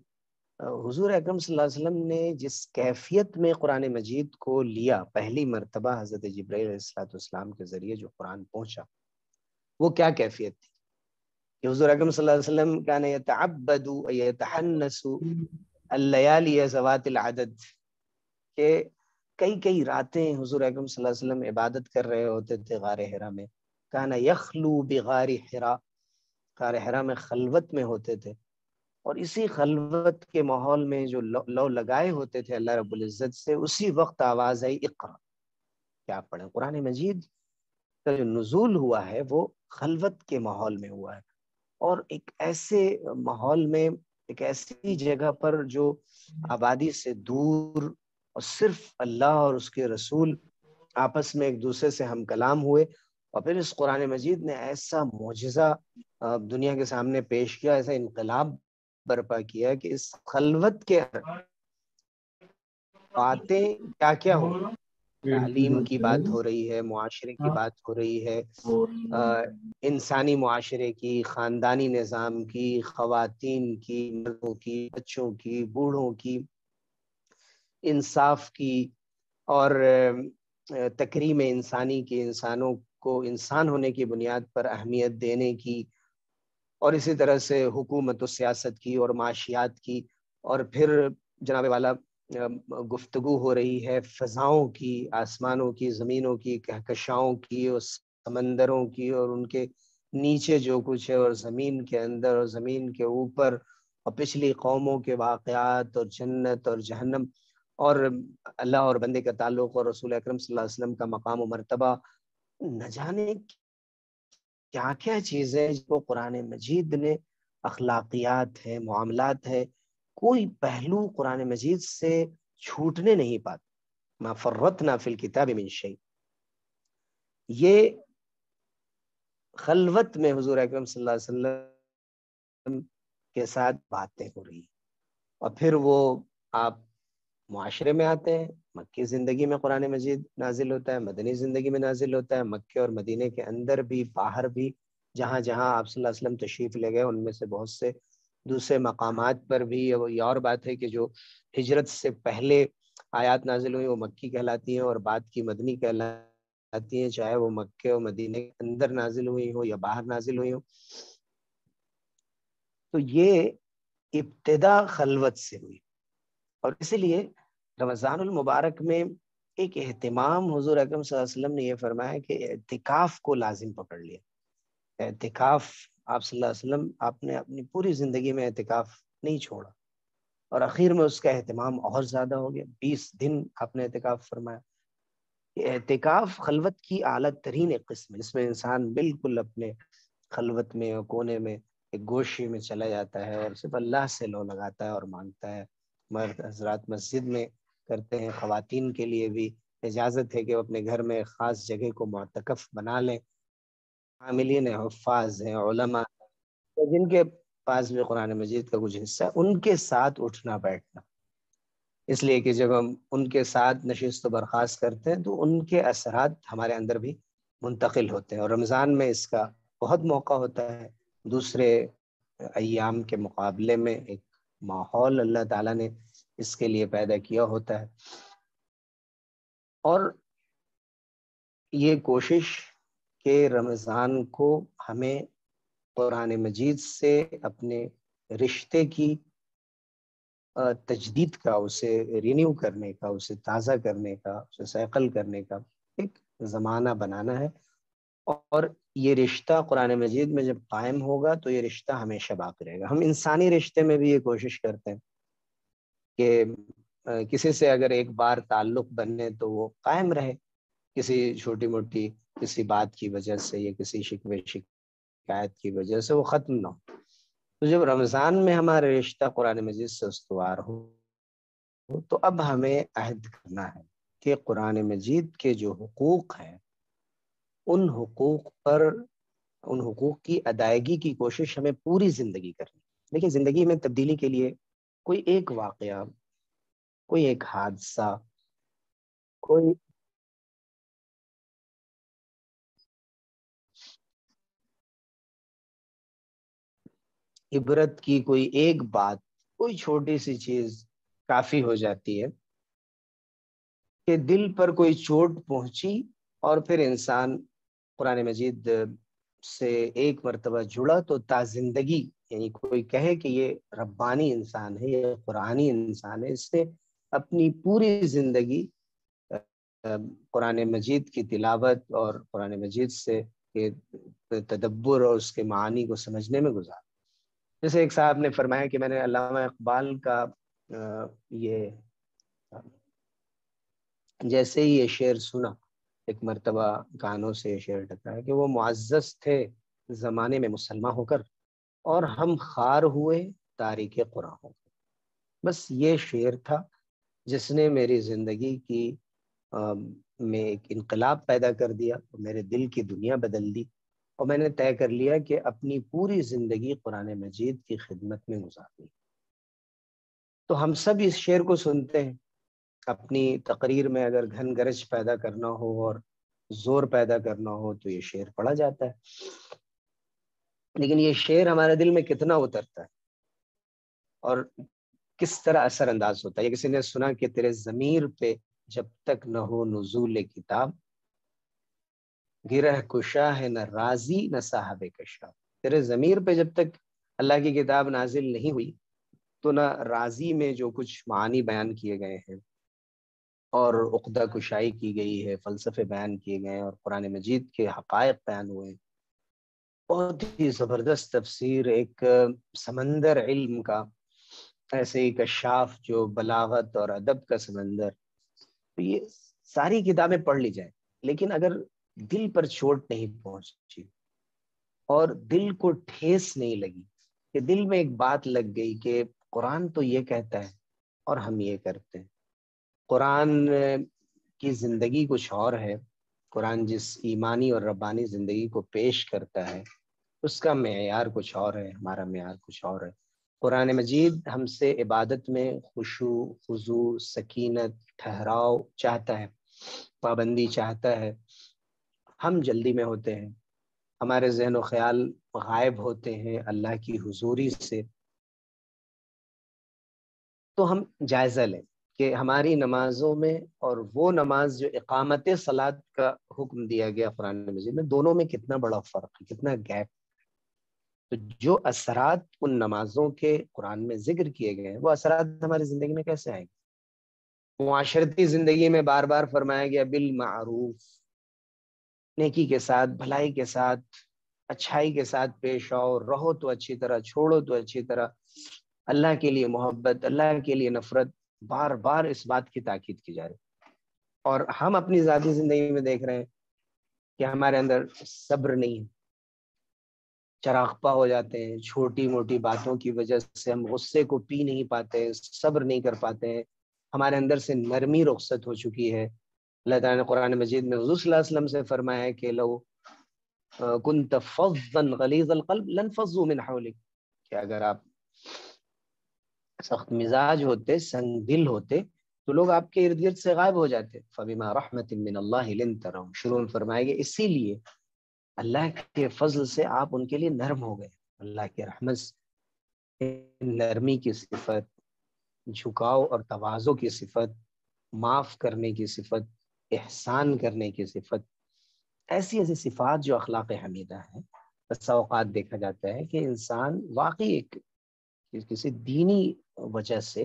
حضور اکرم صلی اللہ علیہ وسلم نے جس کیفیت میں قرآن مجید کو لیا، پہلی مرتبہ حضرت جبرائیل علیہ السلام کے ذریعے جو قرآن پہنچا، وہ کیا کیفیت تھی کہ حضور اکرم صلی اللہ علیہ وسلم کان یتعبد یتحنس اللیالی ذوات العدد، کہ کئی کئی راتیں حضور اکرم صلی اللہ علیہ وسلم عبادت کر رہے ہوتے تھے غار حرا میں. کان یخلو بغار حرا، غار حرا میں خلوت میں ہوتے تھے، اور اسی خلوت کے ماحول میں جو لو لگائے ہوتے تھے اللہ رب العزت سے، اسی وقت آواز آئی اقرا، کیا پڑھیں. قرآن مجید کا جو نزول ہوا ہے وہ خلوت کے ماحول میں ہوا ہے، اور ایک ایسے ماحول میں، ایک ایسی جگہ پر جو آبادی سے دور، اور صرف اللہ اور اس کے رسول آپس میں ایک دوسرے سے ہم کلام ہوئے. اور پھر اس قرآن مجید نے ایسا معجزہ دنیا کے سامنے پیش کیا، ایسا انقلاب برپا کیا کہ اس خلوت کے باتیں کیا کیا ہو رہی، تعلیم کی بات ہو رہی ہے، معاشرے کی بات ہو رہی ہے، انسانی معاشرے کی، خاندانی نظام کی، خواتین کی، مردوں کی، بچوں کی، بوڑھوں کی، انصاف کی، اور تکریم انسانی کی، انسانوں کو انسان ہونے کی بنیاد پر اہمیت دینے کی، اور اسی طرح سے حکومت و سیاست کی اور معاشیات کی. اور پھر جناب والا گفتگو ہو رہی ہے فضاؤں کی، آسمانوں کی، زمینوں کی، کہکشاؤں کی، اور سمندروں کی، اور ان کے نیچے جو کچھ ہے، اور زمین کے اندر اور زمین کے اوپر، اور پچھلی قوموں کے واقعات، اور جنت اور جہنم، اور اللہ اور بندے کا تعلق، اور رسول اکرم صلی اللہ علیہ وسلم کا مقام و مرتبہ. نہ جانے کیا کیا چیزیں جس کو قرآن مجید نے، اخلاقیات ہے، معاملات ہے، کوئی پہلو قرآن مجید سے چھوٹنے نہیں پاتا. ما فرطنا فی الکتاب من شیء. یہ خلوت میں حضور اکرم صلی اللہ علیہ وسلم کے ساتھ باتیں ہو رہی، اور پھر وہ آپ معاشرے میں آتے ہیں. مکی زندگی میں قرآن مجید نازل ہوتا ہے، مدنی زندگی میں نازل ہوتا ہے، مکے اور مدینے کے اندر بھی، باہر بھی، جہاں جہاں آپ صلی اللہ علیہ وسلم تشریف لے گئے ان میں سے بہت سے دوسرے مقامات پر بھی. یہ اور بات ہے کہ جو ہجرت سے پہلے آیات نازل ہوئی وہ مکی کہلاتی ہیں، اور بعد کی مدنی کہلاتی ہیں، چاہے وہ مکے اور مدینے کے اندر نازل ہوئی ہو یا باہر نازل ہوئی ہو. تو یہ ابتدا خلوت سے ہوئی، اور اسی لیے رمضان المبارک میں ایک اہتمام حضور اکرم صلی اللہ علیہ وسلم نے یہ فرمایا کہ اعتکاف کو لازم پکڑ لیا. اعتکاف آپ صلی اللہ علیہ وسلم، آپ نے اپنی پوری زندگی میں اعتکاف نہیں چھوڑا، اور اخیر میں اس کا اہتمام اور زیادہ ہو گیا. 20 دن آپ نے اعتکاف فرمایا. اعتکاف خلوت کی اعلیٰ ترین ایک قسم ہے، جس میں انسان بالکل اپنے خلوت میں اور کونے میں ایک گوشے میں چلا جاتا ہے اور صرف اللہ سے لو لگاتا ہے اور مانگتا ہے. مرد حضرات مسجد میں کرتے ہیں، خواتین کے لیے بھی اجازت ہے کہ وہ اپنے گھر میں خاص جگہ کو معتکف بنا لیں. عاملین حفاظ ہیں، علماء جن کے پاس بھی قرآن مجید کا کچھ حصہ ہے، ان کے ساتھ اٹھنا بیٹھنا، اس لیے کہ جب ہم ان کے ساتھ نشست و برخاست کرتے ہیں تو ان کے اثرات ہمارے اندر بھی منتقل ہوتے ہیں. اور رمضان میں اس کا بہت موقع ہوتا ہے، دوسرے ایام کے مقابلے میں ایک ماحول اللہ تعالیٰ نے اس کے لیے پیدا کیا ہوتا ہے. اور یہ کوشش کہ رمضان کو ہمیں قرآن مجید سے اپنے رشتے کی تجدید کا، اسے رینیو کرنے کا، اسے تازہ کرنے کا، اسے سیقل کرنے کا ایک زمانہ بنانا ہے. اور یہ رشتہ قرآن مجید میں جب قائم ہوگا تو یہ رشتہ ہمیشہ باقی رہے گا۔ ہم انسانی رشتے میں بھی یہ کوشش کرتے ہیں کہ کسی سے اگر ایک بار تعلق بنے تو وہ قائم رہے، کسی چھوٹی موٹی کسی بات کی وجہ سے یا کسی شکوے شکایت کی وجہ سے وہ ختم نہ ہو۔ تو جب رمضان میں ہمارا رشتہ قرآن مجید سے استوار ہو تو اب ہمیں عہد کرنا ہے کہ قرآن مجید کے جو حقوق ہیں ان حقوق کی ادائیگی کی کوشش ہمیں پوری زندگی کرنی۔ لیکن زندگی میں تبدیلی کے لیے کوئی ایک واقعہ، کوئی ایک حادثہ، کوئی عبرت کی کوئی ایک بات، کوئی چھوٹی سی چیز کافی ہو جاتی ہے کہ دل پر کوئی چوٹ پہنچی اور پھر انسان قرآن مجید سے ایک مرتبہ جڑا تو تا زندگی، یعنی کوئی کہے کہ یہ ربانی انسان ہے، یہ قرآنی انسان ہے، اس نے اپنی پوری زندگی قرآن مجید کی تلاوت اور قرآن مجید سے تدبر اور اس کے معانی کو سمجھنے میں گزارا۔ جیسے ایک صاحب نے فرمایا کہ میں نے علامہ اقبال کا یہ جیسے ہی یہ شعر سنا، ایک مرتبہ گانوں سے یہ شعر ڈھکا ہے کہ وہ معزز تھے زمانے میں مسلمان ہو کر اور ہم خار ہوئے تاریخ قرآن ہو کر۔ بس یہ شعر تھا جس نے میری زندگی کی میں ایک انقلاب پیدا کر دیا، میرے دل کی دنیا بدل دی، اور میں نے طے کر لیا کہ اپنی پوری زندگی قرآن مجید کی خدمت میں گزارنی۔ تو ہم سب اس شعر کو سنتے ہیں، اپنی تقریر میں اگر گھن گرج پیدا کرنا ہو اور زور پیدا کرنا ہو تو یہ شعر پڑھا جاتا ہے، لیکن یہ شعر ہمارے دل میں کتنا اترتا ہے اور کس طرح اثر انداز ہوتا ہے۔ یہ کسی نے سنا کہ تیرے ضمیر پہ جب تک نہ ہو نزول کتاب، گرہ کشا ہے نہ راضی نہ صاحب کشاف۔ تیرے ضمیر پہ جب تک اللہ کی کتاب نازل نہیں ہوئی تو نہ راضی میں جو کچھ معانی بیان کیے گئے ہیں اور عقدہ کشائی کی گئی ہے، فلسفے بیان کیے گئے ہیں اور قرآن مجید کے حقائق بیان ہوئے ہیں، بہت ہی زبردست تفسیر، ایک سمندر علم کا، ایسے ہی کشاف جو بلاغت اور ادب کا سمندر۔ تو یہ ساری کتابیں پڑھ لی جائیں، لیکن اگر دل پر چوٹ نہیں پہنچی اور دل کو ٹھیس نہیں لگی کہ دل میں ایک بات لگ گئی کہ قرآن تو یہ کہتا ہے اور ہم یہ کرتے ہیں، قرآن کی زندگی کچھ اور ہے، قرآن جس ایمانی اور ربانی زندگی کو پیش کرتا ہے اس کا معیار کچھ اور ہے، ہمارا معیار کچھ اور ہے۔ قرآن مجید ہم سے عبادت میں خشوع، خضوع، سکینت، ٹھہراؤ چاہتا ہے، پابندی چاہتا ہے۔ ہم جلدی میں ہوتے ہیں، ہمارے ذہن و خیال غائب ہوتے ہیں اللہ کی حضوری سے۔ تو ہم جائزہ لیں کہ ہماری نمازوں میں اور وہ نماز جو اقامت صلاۃ کا حکم دیا گیا قرآن مجید میں، دونوں میں کتنا بڑا فرق ہے، کتنا گیپ۔ تو جو اثرات ان نمازوں کے قرآن میں ذکر کیے گئے ہیں وہ اثرات ہماری زندگی میں کیسے آئیں گے؟ معاشرتی زندگی میں بار بار فرمایا گیا بالمعروف، نیکی کے ساتھ، بھلائی کے ساتھ، اچھائی کے ساتھ پیش آؤ، رہو تو اچھی طرح، چھوڑو تو اچھی طرح، اللہ کے لیے محبت، اللہ کے لیے نفرت، بار بار اس بات کی تاکید کی جا رہی۔ اور ہم اپنی ذاتی زندگی میں دیکھ رہے ہیں کہ ہمارے اندر صبر نہیں ہے، چراغپا ہو جاتے ہیں، چھوٹی موٹی باتوں کی وجہ سے ہم غصے کو پی نہیں پاتے، صبر نہیں کر پاتے ہیں، ہمارے اندر سے نرمی رخصت ہو چکی ہے۔ اللہ تعالیٰ نے قرآن مجید میں حضور صلی اللہ علیہ وسلم سے فرمایا ہے کہ لو كنت فظا غلیظ القلب لانفضوا من حولک، کہ اگر آپ سخت مزاج ہوتے، سنگ دل ہوتے تو لوگ آپ کے ارد گرد سے غائب ہو جاتے۔ فبما رحمت من اللہ لنت لهم، شروع میں فرمائے گا اسی لیے اللہ کے فضل سے آپ ان کے لیے نرم ہو گئے۔ اللہ کے رحمت سے نرمی کی صفت، جھکاؤ اور تواضع کی صفت، معاف کرنے کی صفت، احسان کرنے کی صفت، ایسی ایسی صفات جو اخلاق حمیدہ ہیں۔ بس اوقات دیکھا جاتا ہے کہ انسان واقعی ایک کسی دینی وجہ سے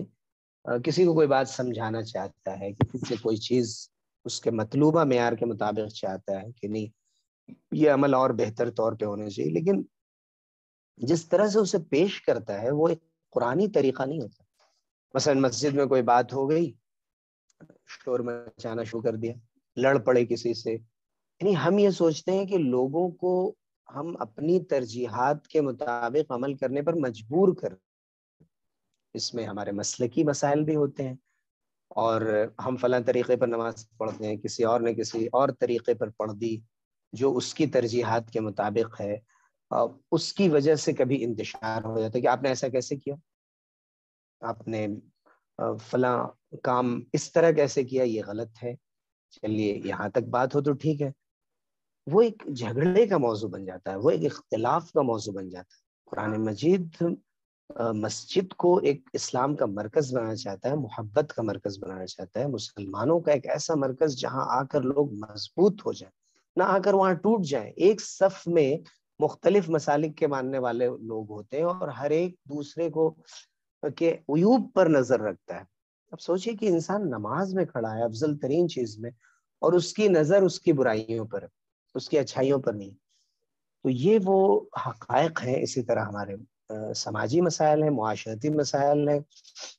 کسی کو کوئی بات سمجھانا چاہتا ہے، کسی سے کوئی چیز اس کے مطلوبہ معیار کے مطابق چاہتا ہے کہ نہیں یہ عمل اور بہتر طور پہ ہونے چاہیے، لیکن جس طرح سے اسے پیش کرتا ہے وہ ایک قرآنی طریقہ نہیں ہوتا۔ مثلا مسجد میں کوئی بات ہو گئی، شور مچانا شروع کر دیا، لڑ پڑے کسی سے، یعنی ہم یہ سوچتے ہیں کہ لوگوں کو ہم اپنی ترجیحات کے مطابق عمل کرنے پر مجبور کر، اس میں ہمارے مسلکی مسائل بھی ہوتے ہیں، اور ہم فلاں طریقے پر نماز پڑھتے ہیں، کسی اور نے کسی اور طریقے پر پڑھ دی جو اس کی ترجیحات کے مطابق ہے، اس کی وجہ سے کبھی انتشار ہو جاتا ہے کہ آپ نے ایسا کیسے کیا، آپ نے فلاں کام اس طرح کیسے کیا، یہ غلط ہے، چلیے یہاں تک بات ہو تو ٹھیک ہے۔ وہ ایک جھگڑے کا موضوع بن جاتا ہے، وہ ایک اختلاف کا موضوع بن جاتا ہے۔ قرآن مجید مسجد کو ایک اسلام کا مرکز بنانا چاہتا ہے، محبت کا مرکز بنانا چاہتا ہے، مسلمانوں کا ایک ایسا مرکز جہاں آ کر لوگ مضبوط ہو جائیں، نہ آ کر وہاں ٹوٹ جائیں۔ ایک صف میں مختلف مسالک کے ماننے والے لوگ ہوتے ہیں اور ہر ایک دوسرے کو کے عیوب پر نظر رکھتا ہے۔ اب سوچئے کہ انسان نماز میں کھڑا ہے افضل ترین چیز میں، اور اس کی نظر اس کی برائیوں پر، اس کی اچھائیوں پر نہیں۔ تو یہ وہ حقائق ہیں۔ اسی طرح ہمارے سماجی مسائل ہیں، معاشرتی مسائل ہیں۔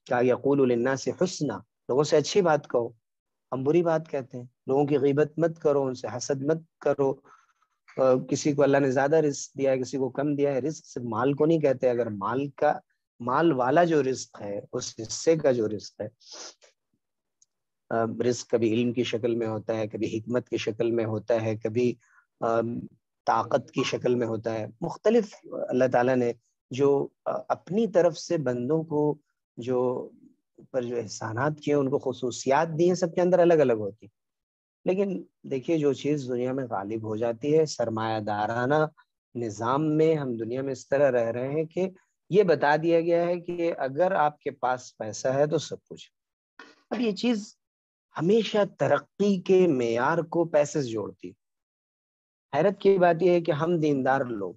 کیا یقول للناس حسنا، لوگوں سے اچھی بات کہو، ہم بری بات کہتے ہیں۔ لوگوں کی غیبت مت کرو، ان سے حسد مت کرو۔ کسی کو اللہ نے زیادہ رزق دیا ہے، کسی کو کم دیا ہے۔ رزق صرف مال کو نہیں کہتے، اگر مال والا جو رزق ہے، اس حصے کا جو رزق ہے، رزق کبھی علم کی شکل میں ہوتا ہے، کبھی حکمت کی شکل میں ہوتا ہے، کبھی طاقت کی شکل میں ہوتا ہے، مختلف اللہ تعالیٰ نے جو اپنی طرف سے بندوں کو جو پر جو احسانات کیے، ان کو خصوصیات دی ہیں، سب کے اندر الگ الگ ہوتی۔ لیکن دیکھیے جو چیز دنیا میں غالب ہو جاتی ہے، سرمایہ دارانہ نظام میں ہم دنیا میں اس طرح رہ رہے ہیں کہ یہ بتا دیا گیا ہے کہ اگر آپ کے پاس پیسہ ہے تو سب کچھ۔ اب یہ چیز ہمیشہ ترقی کے معیار کو پیسے سے جوڑتی۔ حیرت کی بات یہ ہے کہ ہم دیندار لوگ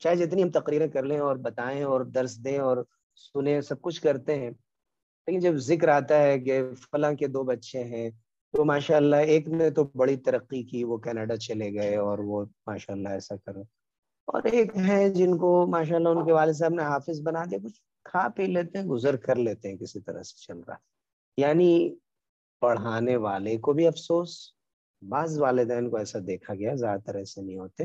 چاہے جتنی ہم تقریریں کر لیں اور بتائیں اور درس دیں اور سنیں، سب کچھ کرتے ہیں، لیکن جب ذکر آتا ہے کہ فلاں کے 2 بچے ہیں تو ماشاءاللہ ایک نے تو بڑی ترقی کی، وہ کینیڈا چلے گئے اور وہ ماشاءاللہ ایسا کرو، اور ایک ہے جن کو ماشاءاللہ ان کے والد صاحب نے حافظ بنا دیا، کچھ کھا پی لیتے ہیں، گزر کر لیتے ہیں، کسی طرح سے چل رہا ہے۔ یعنی پڑھانے والے کو بھی افسوس، بعض والدین کو ایسا دیکھا گیا، زیادہ تر ایسے نہیں ہوتے،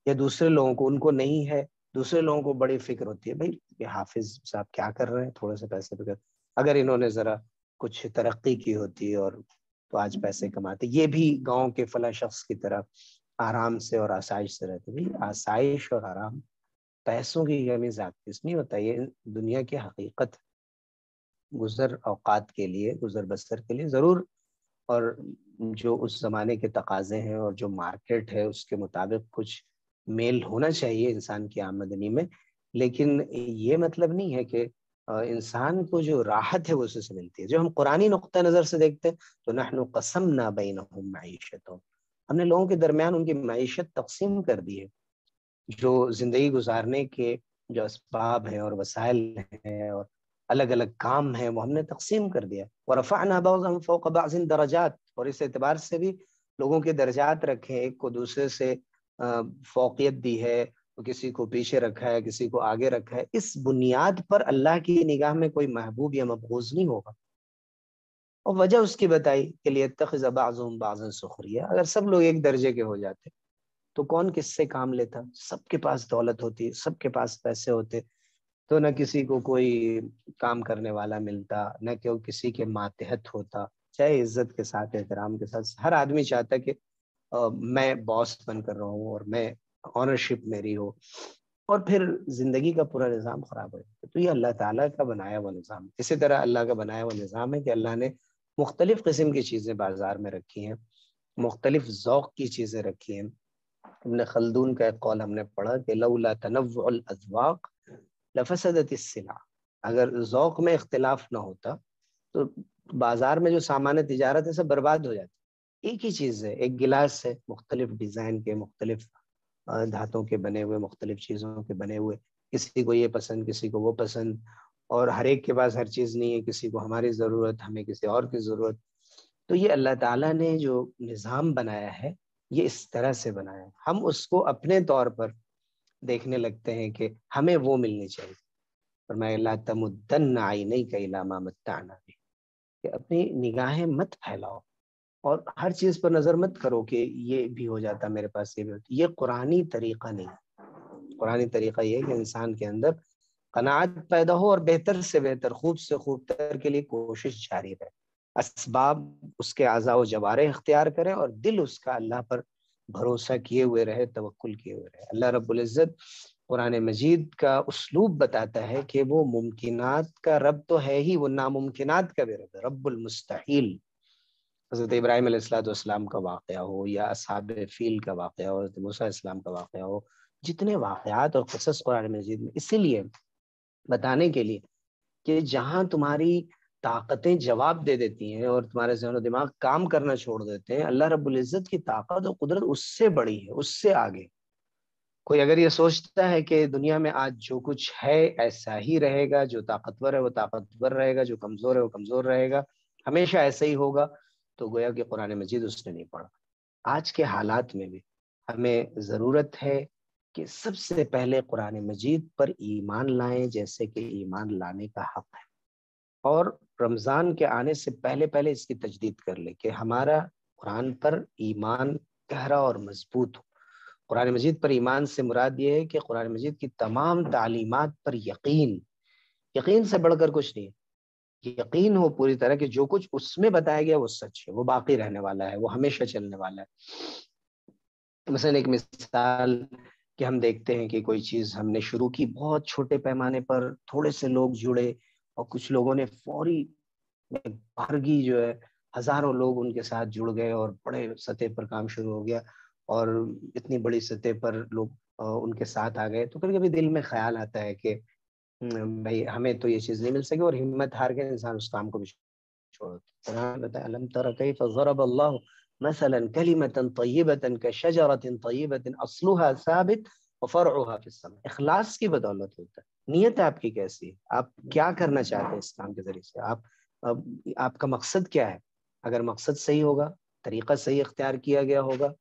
یا دوسرے لوگوں کو ان کو نہیں ہے، دوسرے لوگوں کو بڑی فکر ہوتی ہے، بھائی یہ حافظ صاحب کیا کر رہے ہیں تھوڑے سے پیسے پہ، اگر انہوں نے ذرا کچھ ترقی کی ہوتی اور تو آج پیسے کماتے، یہ بھی گاؤں کے فلاں شخص کی طرح آرام سے اور آسائش سے رہتے۔ بھائی آسائش اور آرام پیسوں کی کمی ذاتی نہیں ہوتا، یہ دنیا کی حقیقت۔ گزر اوقات کے لیے، گزر بسر کے لیے ضرور، اور جو اس زمانے کے تقاضے ہیں اور جو مارکیٹ ہے اس کے مطابق کچھ میل ہونا چاہیے انسان کی آمدنی میں، لیکن یہ مطلب نہیں ہے کہ انسان کو جو راحت ہے وہ اس سے ملتی ہے۔ جو ہم قرآنی نقطہ نظر سے دیکھتے ہیں تو نحن قسمنا بینہم معیشتہم، ہم نے لوگوں کے درمیان ان کی معیشت تقسیم کر دی ہے۔ جو زندگی گزارنے کے جو اسباب ہیں اور وسائل ہیں اور الگ الگ کام ہیں، وہ ہم نے تقسیم کر دیا۔ وَرَفَعْنَا بَعْضَهُمْ فَوْقَ بَعْضٍ دَرَجَاتٍ، اور اس اعتبار سے بھی لوگوں کے درجات رکھے، ایک کو دوسرے سے فوقیت دی ہے، کسی کو پیچھے رکھا ہے، کسی کو آگے رکھا ہے۔ اس بنیاد پر اللہ کی نگاہ میں کوئی محبوب یا مبغوض نہیں ہوگا۔ اور وجہ اس کی بتائی کہ لِيَتَّخِذَ بَعْضُهُمْ بَعْضًا سُخْرِيًّا، اگر سب لوگ ایک درجے کے ہو جاتے تو کون کس سے کام لیتا؟ سب کے پاس دولت ہوتی، سب کے پاس پیسے ہوتے، تو نہ کسی کو کوئی کام کرنے والا ملتا، نہ کہ کسی کے ماتحت ہوتا، چاہے عزت کے ساتھ، احترام کے ساتھ۔ ہر آدمی چاہتا کہ میں باس بن کر رہا ہوں اور میں آنرشپ میری ہو، اور پھر زندگی کا پورا نظام خراب ہو جاتا ہے۔ تو یہ اللہ تعالیٰ کا بنایا ہوا نظام۔ اسی طرح اللہ کا بنایا ہوا نظام ہے کہ اللہ نے مختلف قسم کی چیزیں بازار میں رکھی ہیں، مختلف ذوق کی چیزیں رکھی ہیں۔ ابن خلدون کا ایک قول ہم نے پڑھا کہ لولا تنوع الاذواق لفسدت السلع، اگر ذوق میں اختلاف نہ ہوتا تو بازار میں جو سامان تجارت ہے سب برباد ہو جاتی۔ ایک ہی چیز ہے، ایک گلاس ہے، مختلف ڈیزائن کے، مختلف دھاتوں کے بنے ہوئے، مختلف چیزوں کے بنے ہوئے، کسی کو یہ پسند، کسی کو وہ پسند، اور ہر ایک کے پاس ہر چیز نہیں ہے، کسی کو ہماری ضرورت، ہمیں کسی اور کی ضرورت۔ تو یہ اللہ تعالیٰ نے جو نظام بنایا ہے یہ اس طرح سے بنایا ہے۔ ہم اس کو اپنے طور پر دیکھنے لگتے ہیں کہ ہمیں وہ ملنی چاہیے۔ فرمایا لا تمدن عینیک الی ما متعنا بہ، کہ اپنی نگاہیں مت پھیلاؤ اور ہر چیز پر نظر مت کرو کہ یہ بھی ہو جاتا میرے پاس، یہ بھی ہوتا۔ یہ قرآنی طریقہ نہیں۔ قرآنی طریقہ یہ ہے کہ انسان کے اندر قناعت پیدا ہو اور بہتر سے بہتر، خوب سے خوب تر کے لیے کوشش جاری رہے، اسباب اس کے اعضاء و جوارح اختیار کرے اور دل اس کا اللہ پر بھروسہ کیے ہوئے رہے، توکل کیے ہوئے رہے۔ اللہ رب العزت قرآن مجید کا اسلوب بتاتا ہے کہ وہ ممکنات کا رب تو ہے ہی، وہ ناممکنات کا بھی رب ہے، رب المستحیل۔ حضرت ابراہیم علیہ السلام کا واقعہ ہو یا اصحاب فیل کا واقعہ ہو، حضرت موسیٰ علیہ السلام کا واقعہ ہو، جتنے واقعات اور قصص قرآن مجید میں، اسی لیے بتانے کے لیے کہ جہاں تمہاری طاقتیں جواب دے دیتی ہیں اور تمہارے ذہن و دماغ کام کرنا چھوڑ دیتے ہیں، اللہ رب العزت کی طاقت اور قدرت اس سے بڑی ہے، اس سے آگے۔ کوئی اگر یہ سوچتا ہے کہ دنیا میں آج جو کچھ ہے ایسا ہی رہے گا، جو طاقتور ہے وہ طاقتور رہے گا، جو کمزور ہے وہ کمزور رہے گا، ہمیشہ ایسا ہی ہوگا، تو گویا کہ قرآن مجید اس نے نہیں پڑھا۔ آج کے حالات میں بھی ہمیں ضرورت ہے کہ سب سے پہلے قرآن مجید پر ایمان لائیں جیسے کہ ایمان لانے کا حق ہے، اور رمضان کے آنے سے پہلے پہلے اس کی تجدید کر لیں کہ ہمارا قرآن پر ایمان گہرا اور مضبوط ہو۔ قرآن مجید پر ایمان سے مراد یہ ہے کہ قرآن مجید کی تمام تعلیمات پر یقین، یقین سے بڑھ کر کچھ نہیں ہے، یقین ہو پوری طرح کہ جو کچھ اس میں بتایا گیا وہ سچ ہے، وہ باقی رہنے والا ہے، وہ ہمیشہ چلنے والا ہے۔ مثلا ایک مثال کہ ہم دیکھتے ہیں کہ کوئی چیز ہم نے شروع کی بہت چھوٹے پیمانے پر، تھوڑے سے لوگ جڑے اور کچھ لوگوں نے فوری بھرگی جو ہے، ہزاروں لوگ ان کے ساتھ جڑ گئے اور بڑے سطح پر کام شروع ہو گیا، اور اتنی بڑی سطح پر لوگ ان کے ساتھ آ گئے، تو کبھی کبھی دل میں خیال آتا ہے کہ بھائی ہمیں تو یہ چیز نہیں مل سکی، اور ہمت ہار کے انسان اس کام کو بھی چھوڑ۔ قرآن بتایا الم تر کیف ضرب اللہ مثلا کلمۃ طیبۃ کشجرۃ طیبۃ اصلها ثابت وفرعها فی السماء۔ اخلاص کی بدولت ہوتا ہے، نیت آپ کی کیسی ہے، آپ کیا کرنا چاہتے ہیں اس کام کے ذریعے سے، آپ کا مقصد کیا ہے۔ اگر مقصد صحیح ہوگا، طریقہ صحیح اختیار کیا گیا ہوگا،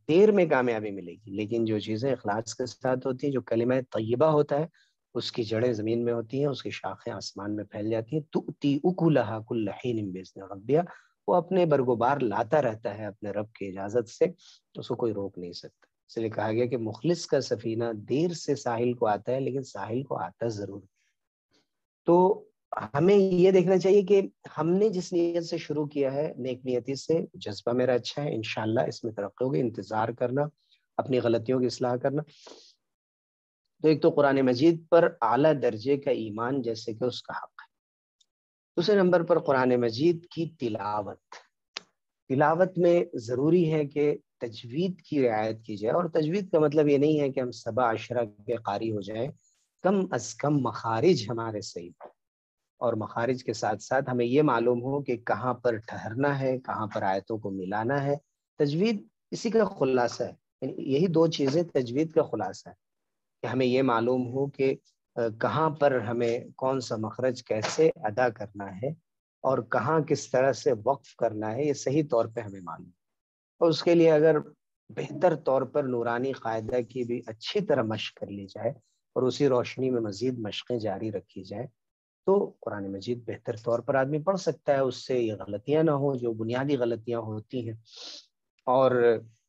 دیر میں کامیابی ملے گی۔ لیکن جو چیزیں اخلاص کے ساتھ ہوتی ہیں، جو کلمہ طیبہ ہوتا ہے، اس کی جڑیں زمین میں ہوتی ہیں، اس کی شاخیں آسمان میں پھیل جاتی ہیں، تؤتی اکلھا کل حین باذن ربھا، وہ اپنے برگوبار لاتا رہتا ہے اپنے رب کی اجازت سے، اس کو کوئی روک نہیں سکتا۔ اس لیے کہا گیا کہ مخلص کا سفینہ دیر سے ساحل کو آتا ہے لیکن ساحل کو آتا ضرور۔ تو ہمیں یہ دیکھنا چاہیے کہ ہم نے جس نیت سے شروع کیا ہے، نیک نیتی سے، جذبہ میرا اچھا ہے، انشاءاللہ اس میں ترقی ہوگی۔ انتظار کرنا، اپنی غلطیوں کی اصلاح کرنا۔ تو ایک تو قرآن مجید پر اعلیٰ درجے کا ایمان جیسے کہ اس کا حق ہے۔ دوسرے نمبر پر قرآن مجید کی تلاوت۔ تلاوت میں ضروری ہے کہ تجوید کی رعایت کی جائے، اور تجوید کا مطلب یہ نہیں ہے کہ ہم 7 کے قاری ہو جائیں، کم از کم مخارج ہمارے صحیح ہوں، اور مخارج کے ساتھ ساتھ ہمیں یہ معلوم ہو کہ کہاں پر ٹھہرنا ہے، کہاں پر آیتوں کو ملانا ہے۔ تجوید اسی کا خلاصہ ہے، یعنی یہی 2 چیزیں تجوید کا خلاصہ ہے کہ ہمیں یہ معلوم ہو کہ کہاں پر ہمیں کون سا مخرج کیسے ادا کرنا ہے اور کہاں کس طرح سے وقف کرنا ہے، یہ صحیح طور پہ ہمیں معلوم ہے۔ اور اس کے لیے اگر بہتر طور پر نورانی قاعدہ کی بھی اچھی طرح مشق کر لی جائے اور اسی روشنی میں مزید مشقیں جاری رکھی جائیں، تو قرآن مجید بہتر طور پر آدمی پڑھ سکتا ہے، اس سے یہ غلطیاں نہ ہوں جو بنیادی غلطیاں ہوتی ہیں۔ اور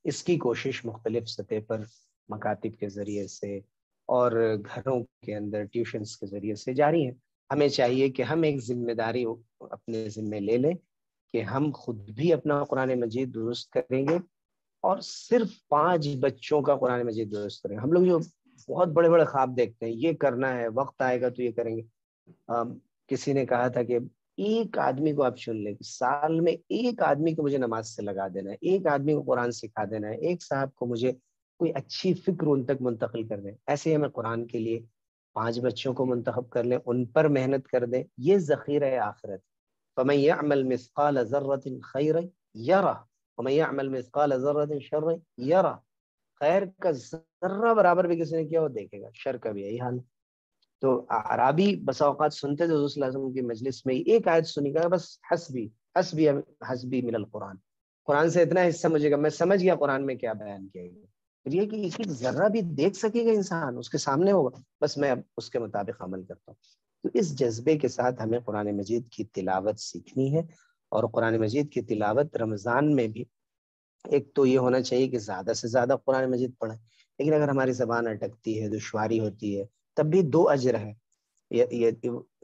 اس کی کوشش مختلف سطح پر مکاتب کے ذریعے سے اور گھروں کے اندر ٹیوشنز کے ذریعے سے جاری ہے۔ ہمیں چاہیے کہ ہم ایک ذمہ داری اپنے ذمہ لے لیں کہ ہم خود بھی اپنا قرآن مجید درست کریں گے، اور صرف 5 بچوں کا قرآن مجید درست کریں گے۔ ہم لوگ جو بہت بڑے بڑے خواب دیکھتے ہیں، یہ کرنا ہے، وقت آئے گا تو یہ کریں گے۔ کسی نے کہا تھا کہ ایک آدمی کو آپ چن لیں، سال میں ایک آدمی کو مجھے نماز سے لگا دینا ہے، ایک آدمی کو قرآن سکھا دینا ہے، ایک صاحب کو مجھے کوئی اچھی فکر ان تک منتقل کر دیں۔ ایسے ہی ہمیں قرآن کے لیے 5 بچوں کو منتخب کر لیں، ان پر محنت کر دیں، یہ ذخیرہ آخرت۔ فَمَن يَعْمَلْ مِثْقَالَ ذَرَّةٍ خَيْرًا يَرَهُ وَمَن يَعْمَلْ مِثْقَالَ ذَرَّةٍ شَرًّا يَرَهُ۔ خیر کا ذرہ برابر بھی کسی نے کیا وہ دیکھے گا، شر کا بھی یہی حال۔ تو عربی بسا اوقات سنتے تھے حضور صلی اللہ علیہ وسلم کی مجلس میں ایک آیت سنی گا، بس حسبی حسبی حسبی من القرآن، قرآن سے اتنا حصہ مجھے میں سمجھ گیا قرآن میں کیا بیان کیا گیا، پھر یہ کہ ایک ایک ذرہ بھی دیکھ سکے گا انسان، اس کے سامنے ہوگا، بس میں اب اس کے مطابق عمل کرتا ہوں۔ تو اس جذبے کے ساتھ ہمیں قرآن مجید کی تلاوت سیکھنی ہے، اور قرآن مجید کی تلاوت رمضان میں بھی ایک تو یہ ہونا چاہیے کہ زیادہ سے زیادہ قرآن مجید پڑھیں، لیکن اگر ہماری زبان اٹکتی ہے، دشواری ہوتی ہے، تب بھی 2 اجر ہے،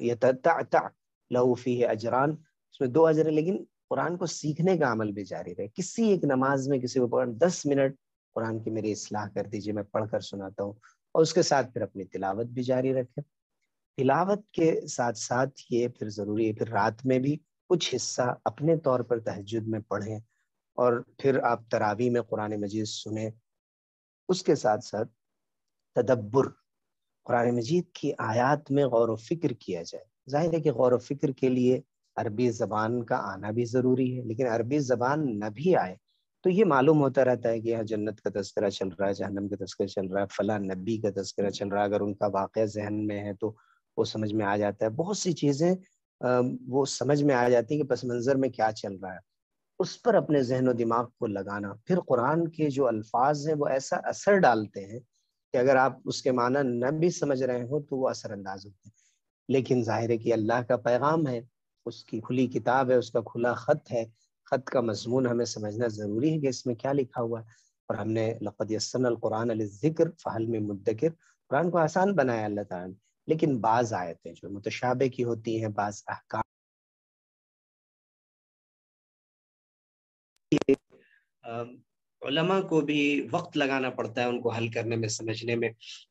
یتتعتع لہ فیہ اجران، اس میں 2 اجر ہے، لیکن قرآن کو سیکھنے کا عمل بھی جاری رہے۔ کسی ایک نماز میں کسی کو پڑھ 10 منٹ قرآن کی میری اصلاح کر دیجیے، میں پڑھ کر سناتا ہوں، اور اس کے ساتھ پھر اپنی تلاوت بھی جاری رکھیں۔ تلاوت کے ساتھ ساتھ یہ پھر ضروری ہے پھر رات میں بھی کچھ حصہ اپنے طور پر تہجد میں پڑھیں، اور پھر آپ تراویح میں قرآن مجید سنیں۔ اس کے ساتھ ساتھ تدبر، قرآن مجید کی آیات میں غور و فکر کیا جائے۔ ظاہر ہے کہ غور و فکر کے لیے عربی زبان کا آنا بھی ضروری ہے، لیکن عربی زبان نہ بھی آئے تو یہ معلوم ہوتا رہتا ہے کہ یہاں جنت کا تذکرہ چل رہا ہے، جہنم کا تذکرہ چل رہا ہے، فلاں نبی کا تذکرہ چل رہا ہے، اگر ان کا واقعہ ذہن میں ہے تو وہ سمجھ میں آ جاتا ہے۔ بہت سی چیزیں وہ سمجھ میں آ جاتی ہیں کہ پس منظر میں کیا چل رہا ہے، اس پر اپنے ذہن و دماغ کو لگانا۔ پھر قرآن کے جو الفاظ ہیں وہ ایسا اثر ڈالتے ہیں کہ اگر آپ اس کے معنی نہ بھی سمجھ رہے ہو تو وہ اثر انداز ہوتے ہیں۔ لیکن ظاہر ہے کہ اللہ کا پیغام ہے، اس کی کھلی کتاب ہے، اس کا کھلا خط ہے، خط کا مضمون ہمیں سمجھنا ضروری ہے کہ اس میں کیا لکھا ہوا ہے۔ اور ہم نے لقد یسرنا القرآن للذکر فہل من مدکر، قرآن کو آسان بنایا اللہ تعالیٰ نے، لیکن بعض آیتیں جو متشابہ کی ہوتی ہیں، بعض احکام علماء کو بھی وقت لگانا پڑتا ہے ان کو حل کرنے میں، سمجھنے میں۔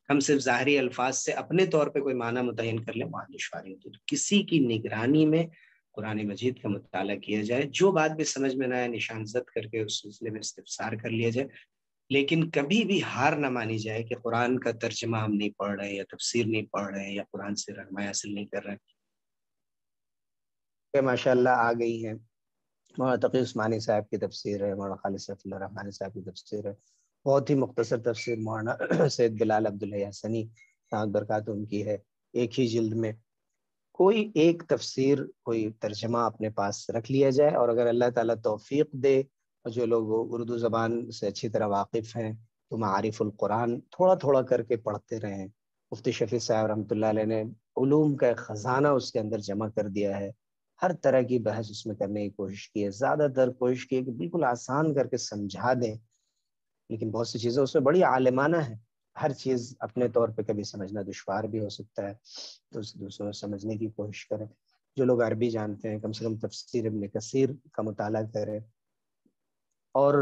ہم صرف ظاہری الفاظ سے اپنے طور پہ کوئی معنی متعین کر لیں، وہاں دشواری ہوتی ہے۔ تو کسی کی نگرانی میں قرآن مجید کا مطالعہ کیا جائے، جو بات بھی سمجھ میں نہ آئے نشان زد کر کے اس سلسلے میں استفسار کر لیا جائے، لیکن کبھی بھی ہار نہ مانی جائے کہ قرآن کا ترجمہ ہم نہیں پڑھ رہے، یا تفسیر نہیں پڑھ رہے، یا قرآن سے رہنمائی حاصل نہیں کر رہے۔ ماشاء اللہ آ گئی ہیں، مولانا تقی عثمانی صاحب کی تفسیر ہے، مولانا خالد سیف اللہ رحمانی صاحب کی تفسیر ہے، بہت ہی مختصر تفسیر مولانا سید بلال عبداللہ حسنی دامت برکاتہ ان کی ہے، ایک ہی جلد میں۔ کوئی ایک تفسیر، کوئی ترجمہ اپنے پاس رکھ لیا جائے، اور اگر اللہ تعالیٰ توفیق دے، اور جو لوگ اردو زبان سے اچھی طرح واقف ہیں تو معارف القرآن تھوڑا تھوڑا کر کے پڑھتے رہیں۔ مفتی شفیع صاحب رحمۃ اللہ علیہ نے علوم کا ایک خزانہ اس کے اندر جمع کر دیا ہے، ہر طرح کی بحث اس میں کرنے کی کوشش کی ہے، زیادہ تر کوشش کی ہے کہ بالکل آسان کر کے سمجھا دیں، لیکن بہت سی چیزیں اس میں بڑی عالمانہ ہیں، ہر چیز اپنے طور پہ کبھی سمجھنا دشوار بھی ہو سکتا ہے، تو دوسروں سمجھنے کی کوشش کریں۔ جو لوگ عربی جانتے ہیں کم سے کم تفسیر ابن کثیر کا مطالعہ کریں، اور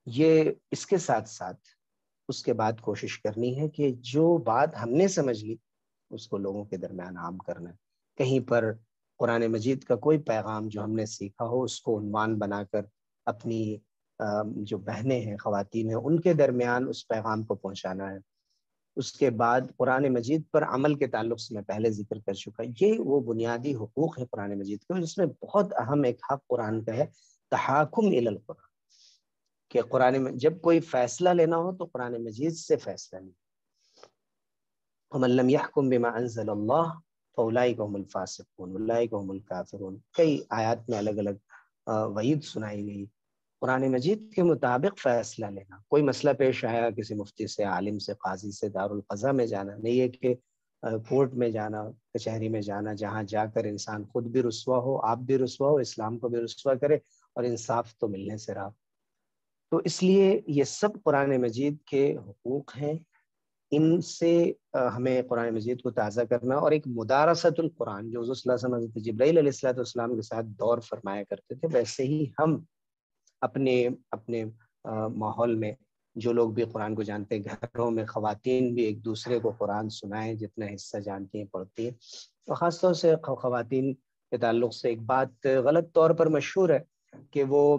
یہ اس کے ساتھ ساتھ اس کے بعد کوشش کرنی ہے کہ جو بات ہم نے سمجھ لی اس کو لوگوں کے درمیان عام کرنا ہے۔ کہیں پر قرآن مجید کا کوئی پیغام جو ہم نے سیکھا ہو اس کو عنوان بنا کر اپنی جو بہنیں ہیں، خواتین ہیں، ان کے درمیان اس پیغام کو پہنچانا ہے۔ اس کے بعد قرآن مجید پر عمل کے تعلق سے میں پہلے ذکر کر چکا، یہ وہ بنیادی حقوق ہے قرآن مجید کے، جس میں بہت اہم ایک حق قرآن کا ہے، تحاکم الی القرآن، کہ قرآن میں جب کوئی فیصلہ لینا ہو تو قرآن مجید سے فیصلہ لیں۔ وَمَن لَّمْ يَحْكُم بِمَا أَنزَلَ اللَّهُ فَأُولَٰئِكَ هُمُ الْفَاسِقُونَ أُولَٰئِكَ هُمُ الْكَافِرُونَ۔ کئی آیات میں الگ الگ وعید سنائی گئی۔ قرآن مجید کے مطابق فیصلہ لینا، کوئی مسئلہ پیش آیا کسی مفتی سے، عالم سے، قاضی سے، دارالقضا میں جانا، نہیں ہے کہ کورٹ میں جانا، کچہری میں جانا، جہاں جا کر انسان خود بھی رسوا ہو، آپ بھی رسوا ہو، اسلام کو بھی رسوا کرے، اور انصاف تو ملنے سے رہا۔ تو اس لیے یہ سب قرآن مجید کے حقوق ہیں، ان سے ہمیں قرآن مجید کو تازہ کرنا، اور ایک مدارست القرآن جو حضور صلی اللہ علیہ وسلم حضرت جبرائیل علیہ السلام کے ساتھ دور فرمایا کرتے تھے، ویسے ہی ہم اپنے ماحول میں جو لوگ بھی قرآن کو جانتے ہیں، گھروں میں خواتین بھی ایک دوسرے کو قرآن سنائیں، جتنا حصہ جانتی ہیں پڑھتی ہیں۔ اور خاص طور سے خواتین کے تعلق سے ایک بات غلط طور پر مشہور ہے کہ وہ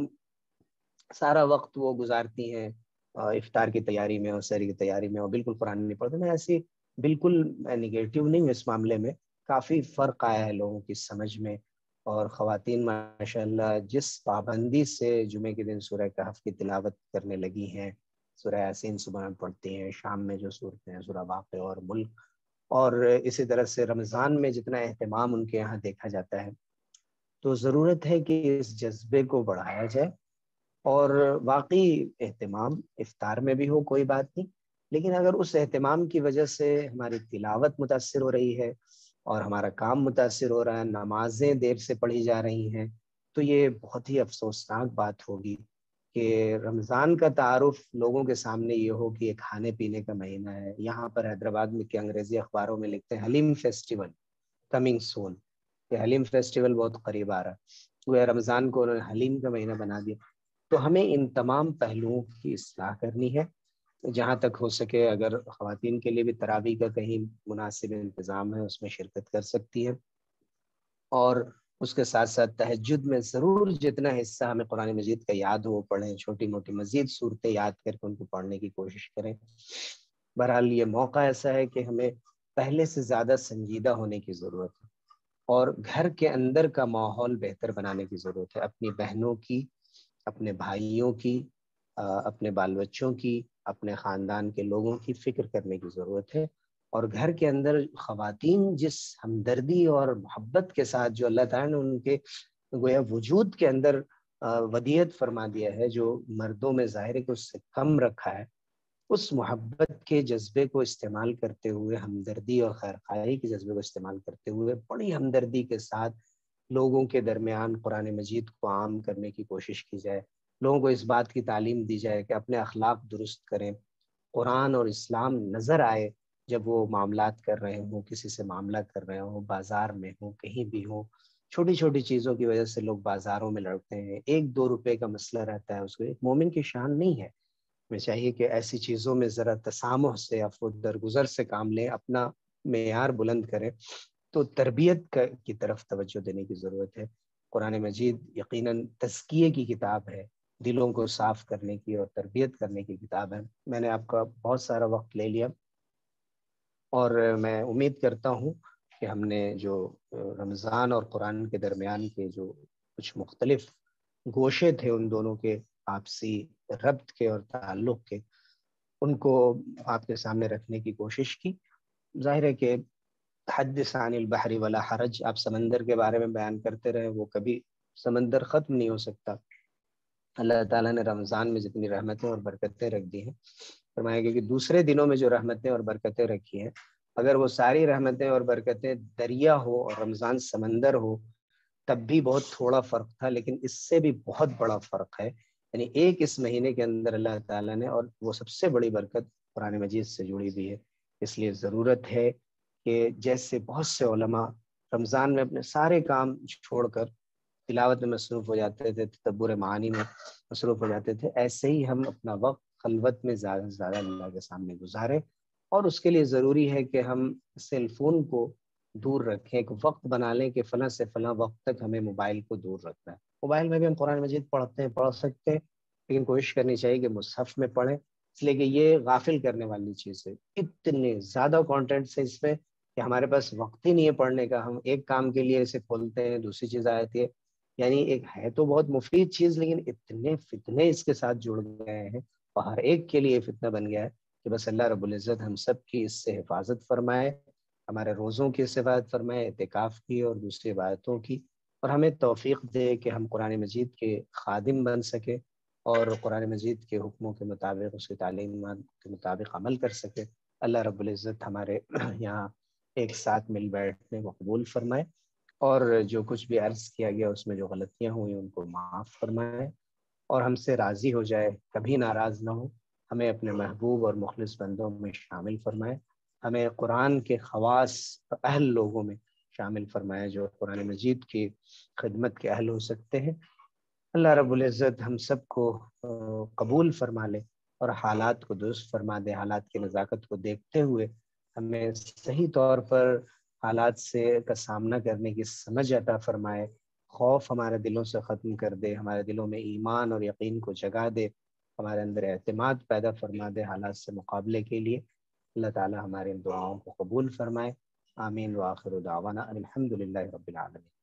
سارا وقت وہ گزارتی ہیں افطار کی تیاری میں اور سحری کی تیاری میں، اور بالکل قرآن نہیں پڑھتے۔ میں ایسی بالکل نگیٹو نہیں ہوں اس معاملے میں، کافی فرق آیا ہے لوگوں کی سمجھ میں، اور خواتین ماشاءاللہ جس پابندی سے جمعے کے دن سورہ کہف کی تلاوت کرنے لگی ہیں، سورہ یاسین صبح میں پڑھتی ہیں، شام میں جو صورتیں ہیں سورہ واقعہ اور ملک، اور اسی طرح سے رمضان میں جتنا اہتمام ان کے یہاں دیکھا جاتا ہے، تو ضرورت ہے کہ اس جذبے کو بڑھایا جائے، اور واقعی اہتمام افطار میں بھی ہو کوئی بات نہیں، لیکن اگر اس اہتمام کی وجہ سے ہماری تلاوت متاثر ہو رہی ہے اور ہمارا کام متاثر ہو رہا ہے، نمازیں دیر سے پڑھی جا رہی ہیں، تو یہ بہت ہی افسوسناک بات ہوگی کہ رمضان کا تعارف لوگوں کے سامنے یہ ہو کہ یہ کھانے پینے کا مہینہ ہے۔ یہاں پر حیدرآباد میں کہ انگریزی اخباروں میں لکھتے ہیں حلیم فیسٹیول کمنگ سون، کہ حلیم فیسٹیول بہت قریب آ رہا ہے، وہ رمضان کو انہوں نے حلیم کا مہینہ بنا دیا۔ تو ہمیں ان تمام پہلوؤں کی اصلاح کرنی ہے، جہاں تک ہو سکے اگر خواتین کے لیے بھی تراویح کا کہیں مناسب انتظام ہے اس میں شرکت کر سکتی ہے، اور اس کے ساتھ ساتھ تہجد میں ضرور جتنا حصہ ہمیں قرآن مجید کا یاد ہو وہ پڑھیں، چھوٹی موٹی مزید صورتیں یاد کر کے ان کو پڑھنے کی کوشش کریں۔ بہرحال یہ موقع ایسا ہے کہ ہمیں پہلے سے زیادہ سنجیدہ ہونے کی ضرورت ہے، اور گھر کے اندر کا ماحول بہتر بنانے کی ضرورت ہے، اپنی بہنوں کی، اپنے بھائیوں کی، اپنے بال بچوں کی، اپنے خاندان کے لوگوں کی فکر کرنے کی ضرورت ہے۔ اور گھر کے اندر خواتین جس ہمدردی اور محبت کے ساتھ جو اللہ تعالیٰ نے ان کے گویا وجود کے اندر ودیعت فرما دیا ہے، جو مردوں میں ظاہر ہے کہ اس سے کم رکھا ہے، اس محبت کے جذبے کو استعمال کرتے ہوئے، ہمدردی اور خیرخواہی کے جذبے کو استعمال کرتے ہوئے بڑی ہمدردی کے ساتھ لوگوں کے درمیان قرآن مجید کو عام کرنے کی کوشش کی جائے، لوگوں کو اس بات کی تعلیم دی جائے کہ اپنے اخلاق درست کریں، قرآن اور اسلام نظر آئے جب وہ معاملات کر رہے ہوں، کسی سے معاملہ کر رہے ہوں، بازار میں ہوں، کہیں بھی ہوں۔ چھوٹی چھوٹی چیزوں کی وجہ سے لوگ بازاروں میں لڑتے ہیں، 1-2 روپے کا مسئلہ رہتا ہے، اس کو ایک مومن کی شان نہیں ہے۔ ہمیں چاہیے کہ ایسی چیزوں میں ذرا تسامح سے، عفو درگزر سے کام لیں، اپنا معیار بلند کریں۔ تو تربیت کی طرف توجہ دینے کی ضرورت ہے۔ قرآن مجید یقیناً تزکیے کی کتاب ہے، دلوں کو صاف کرنے کی اور تربیت کرنے کی کتاب ہے۔ میں نے آپ کا بہت سارا وقت لے لیا، اور میں امید کرتا ہوں کہ ہم نے جو رمضان اور قرآن کے درمیان کے جو کچھ مختلف گوشے تھے ان دونوں کے آپسی ربط کے اور تعلق کے، ان کو آپ کے سامنے رکھنے کی کوشش کی۔ ظاہر ہے کہ حدث عن البحر ولا حرج، آپ سمندر کے بارے میں بیان کرتے رہے، وہ کبھی سمندر ختم نہیں ہو سکتا۔ اللہ تعالیٰ نے رمضان میں جتنی رحمتیں اور برکتیں رکھ دی ہیں، فرمایا کہ دوسرے دنوں میں جو رحمتیں اور برکتیں رکھی ہیں، اگر وہ ساری رحمتیں اور برکتیں دریا ہو اور رمضان سمندر ہو تب بھی بہت تھوڑا فرق تھا، لیکن اس سے بھی بہت بڑا فرق ہے۔ یعنی ایک اس مہینے کے اندر اللہ تعالیٰ نے، اور وہ سب سے بڑی برکت قرآن مجید سے جڑی ہوئی ہے۔ اس لیے ضرورت ہے کہ جیسے بہت سے علماء رمضان میں اپنے سارے کام چھوڑ کر تلاوت میں مصروف ہو جاتے تھے، تدبر معانی میں مصروف ہو جاتے تھے، ایسے ہی ہم اپنا وقت خلوت میں زیادہ سے زیادہ اللہ کے سامنے گزاریں، اور اس کے لیے ضروری ہے کہ ہم سیل فون کو دور رکھیں، ایک وقت بنا لیں کہ فلاں سے فلاں وقت تک ہمیں موبائل کو دور رکھنا ہے۔ موبائل میں بھی ہم قرآن مجید پڑھ سکتے ہیں، لیکن کوشش کرنی چاہیے کہ مصحف میں پڑھیں، اس لیے کہ یہ غافل کرنے والی چیز ہے۔ اتنے زیادہ کانٹینٹس ہے اس میں کہ ہمارے پاس وقت ہی نہیں ہے پڑھنے کا، ہم ایک کام کے لیے اسے کھولتے ہیں، دوسری چیز آ جاتی ہے۔ یعنی ایک ہے تو بہت مفید چیز، لیکن اتنے فتنے اس کے ساتھ جڑ گئے ہیں، اور ہر ایک کے لیے فتنہ بن گیا ہے کہ بس اللہ رب العزت ہم سب کی اس سے حفاظت فرمائے، ہمارے روزوں کی حفاظت فرمائے، اعتکاف کی اور دوسری عبادتوں کی، اور ہمیں توفیق دے کہ ہم قرآن مجید کے خادم بن سکے اور قرآن مجید کے حکموں کے مطابق، اس کی تعلیمات کے مطابق عمل کر سکے۔ اللہ رب العزت ہمارے یہاں ایک ساتھ مل بیٹھنے کو قبول فرمائے، اور جو کچھ بھی عرض کیا گیا اس میں جو غلطیاں ہوئی ان کو معاف فرمائے، اور ہم سے راضی ہو جائے، کبھی ناراض نہ ہو، ہمیں اپنے محبوب اور مخلص بندوں میں شامل فرمائے، ہمیں قرآن کے خواص اہل لوگوں میں شامل فرمائے جو قرآن مجید کی خدمت کے اہل ہو سکتے ہیں۔ اللہ رب العزت ہم سب کو قبول فرما لے اور حالات کو درست فرما دے، حالات کی نزاکت کو دیکھتے ہوئے ہمیں صحیح طور پر حالات سے کا سامنا کرنے کی سمجھ عطا فرمائے، خوف ہمارے دلوں سے ختم کر دے، ہمارے دلوں میں ایمان اور یقین کو جگا دے، ہمارے اندر اعتماد پیدا فرما دے حالات سے مقابلے کے لیے۔ اللہ تعالی ہمارے ان دعاؤں کو قبول فرمائے۔ آمین وآخر دعوانا الحمدللہ رب العالمین۔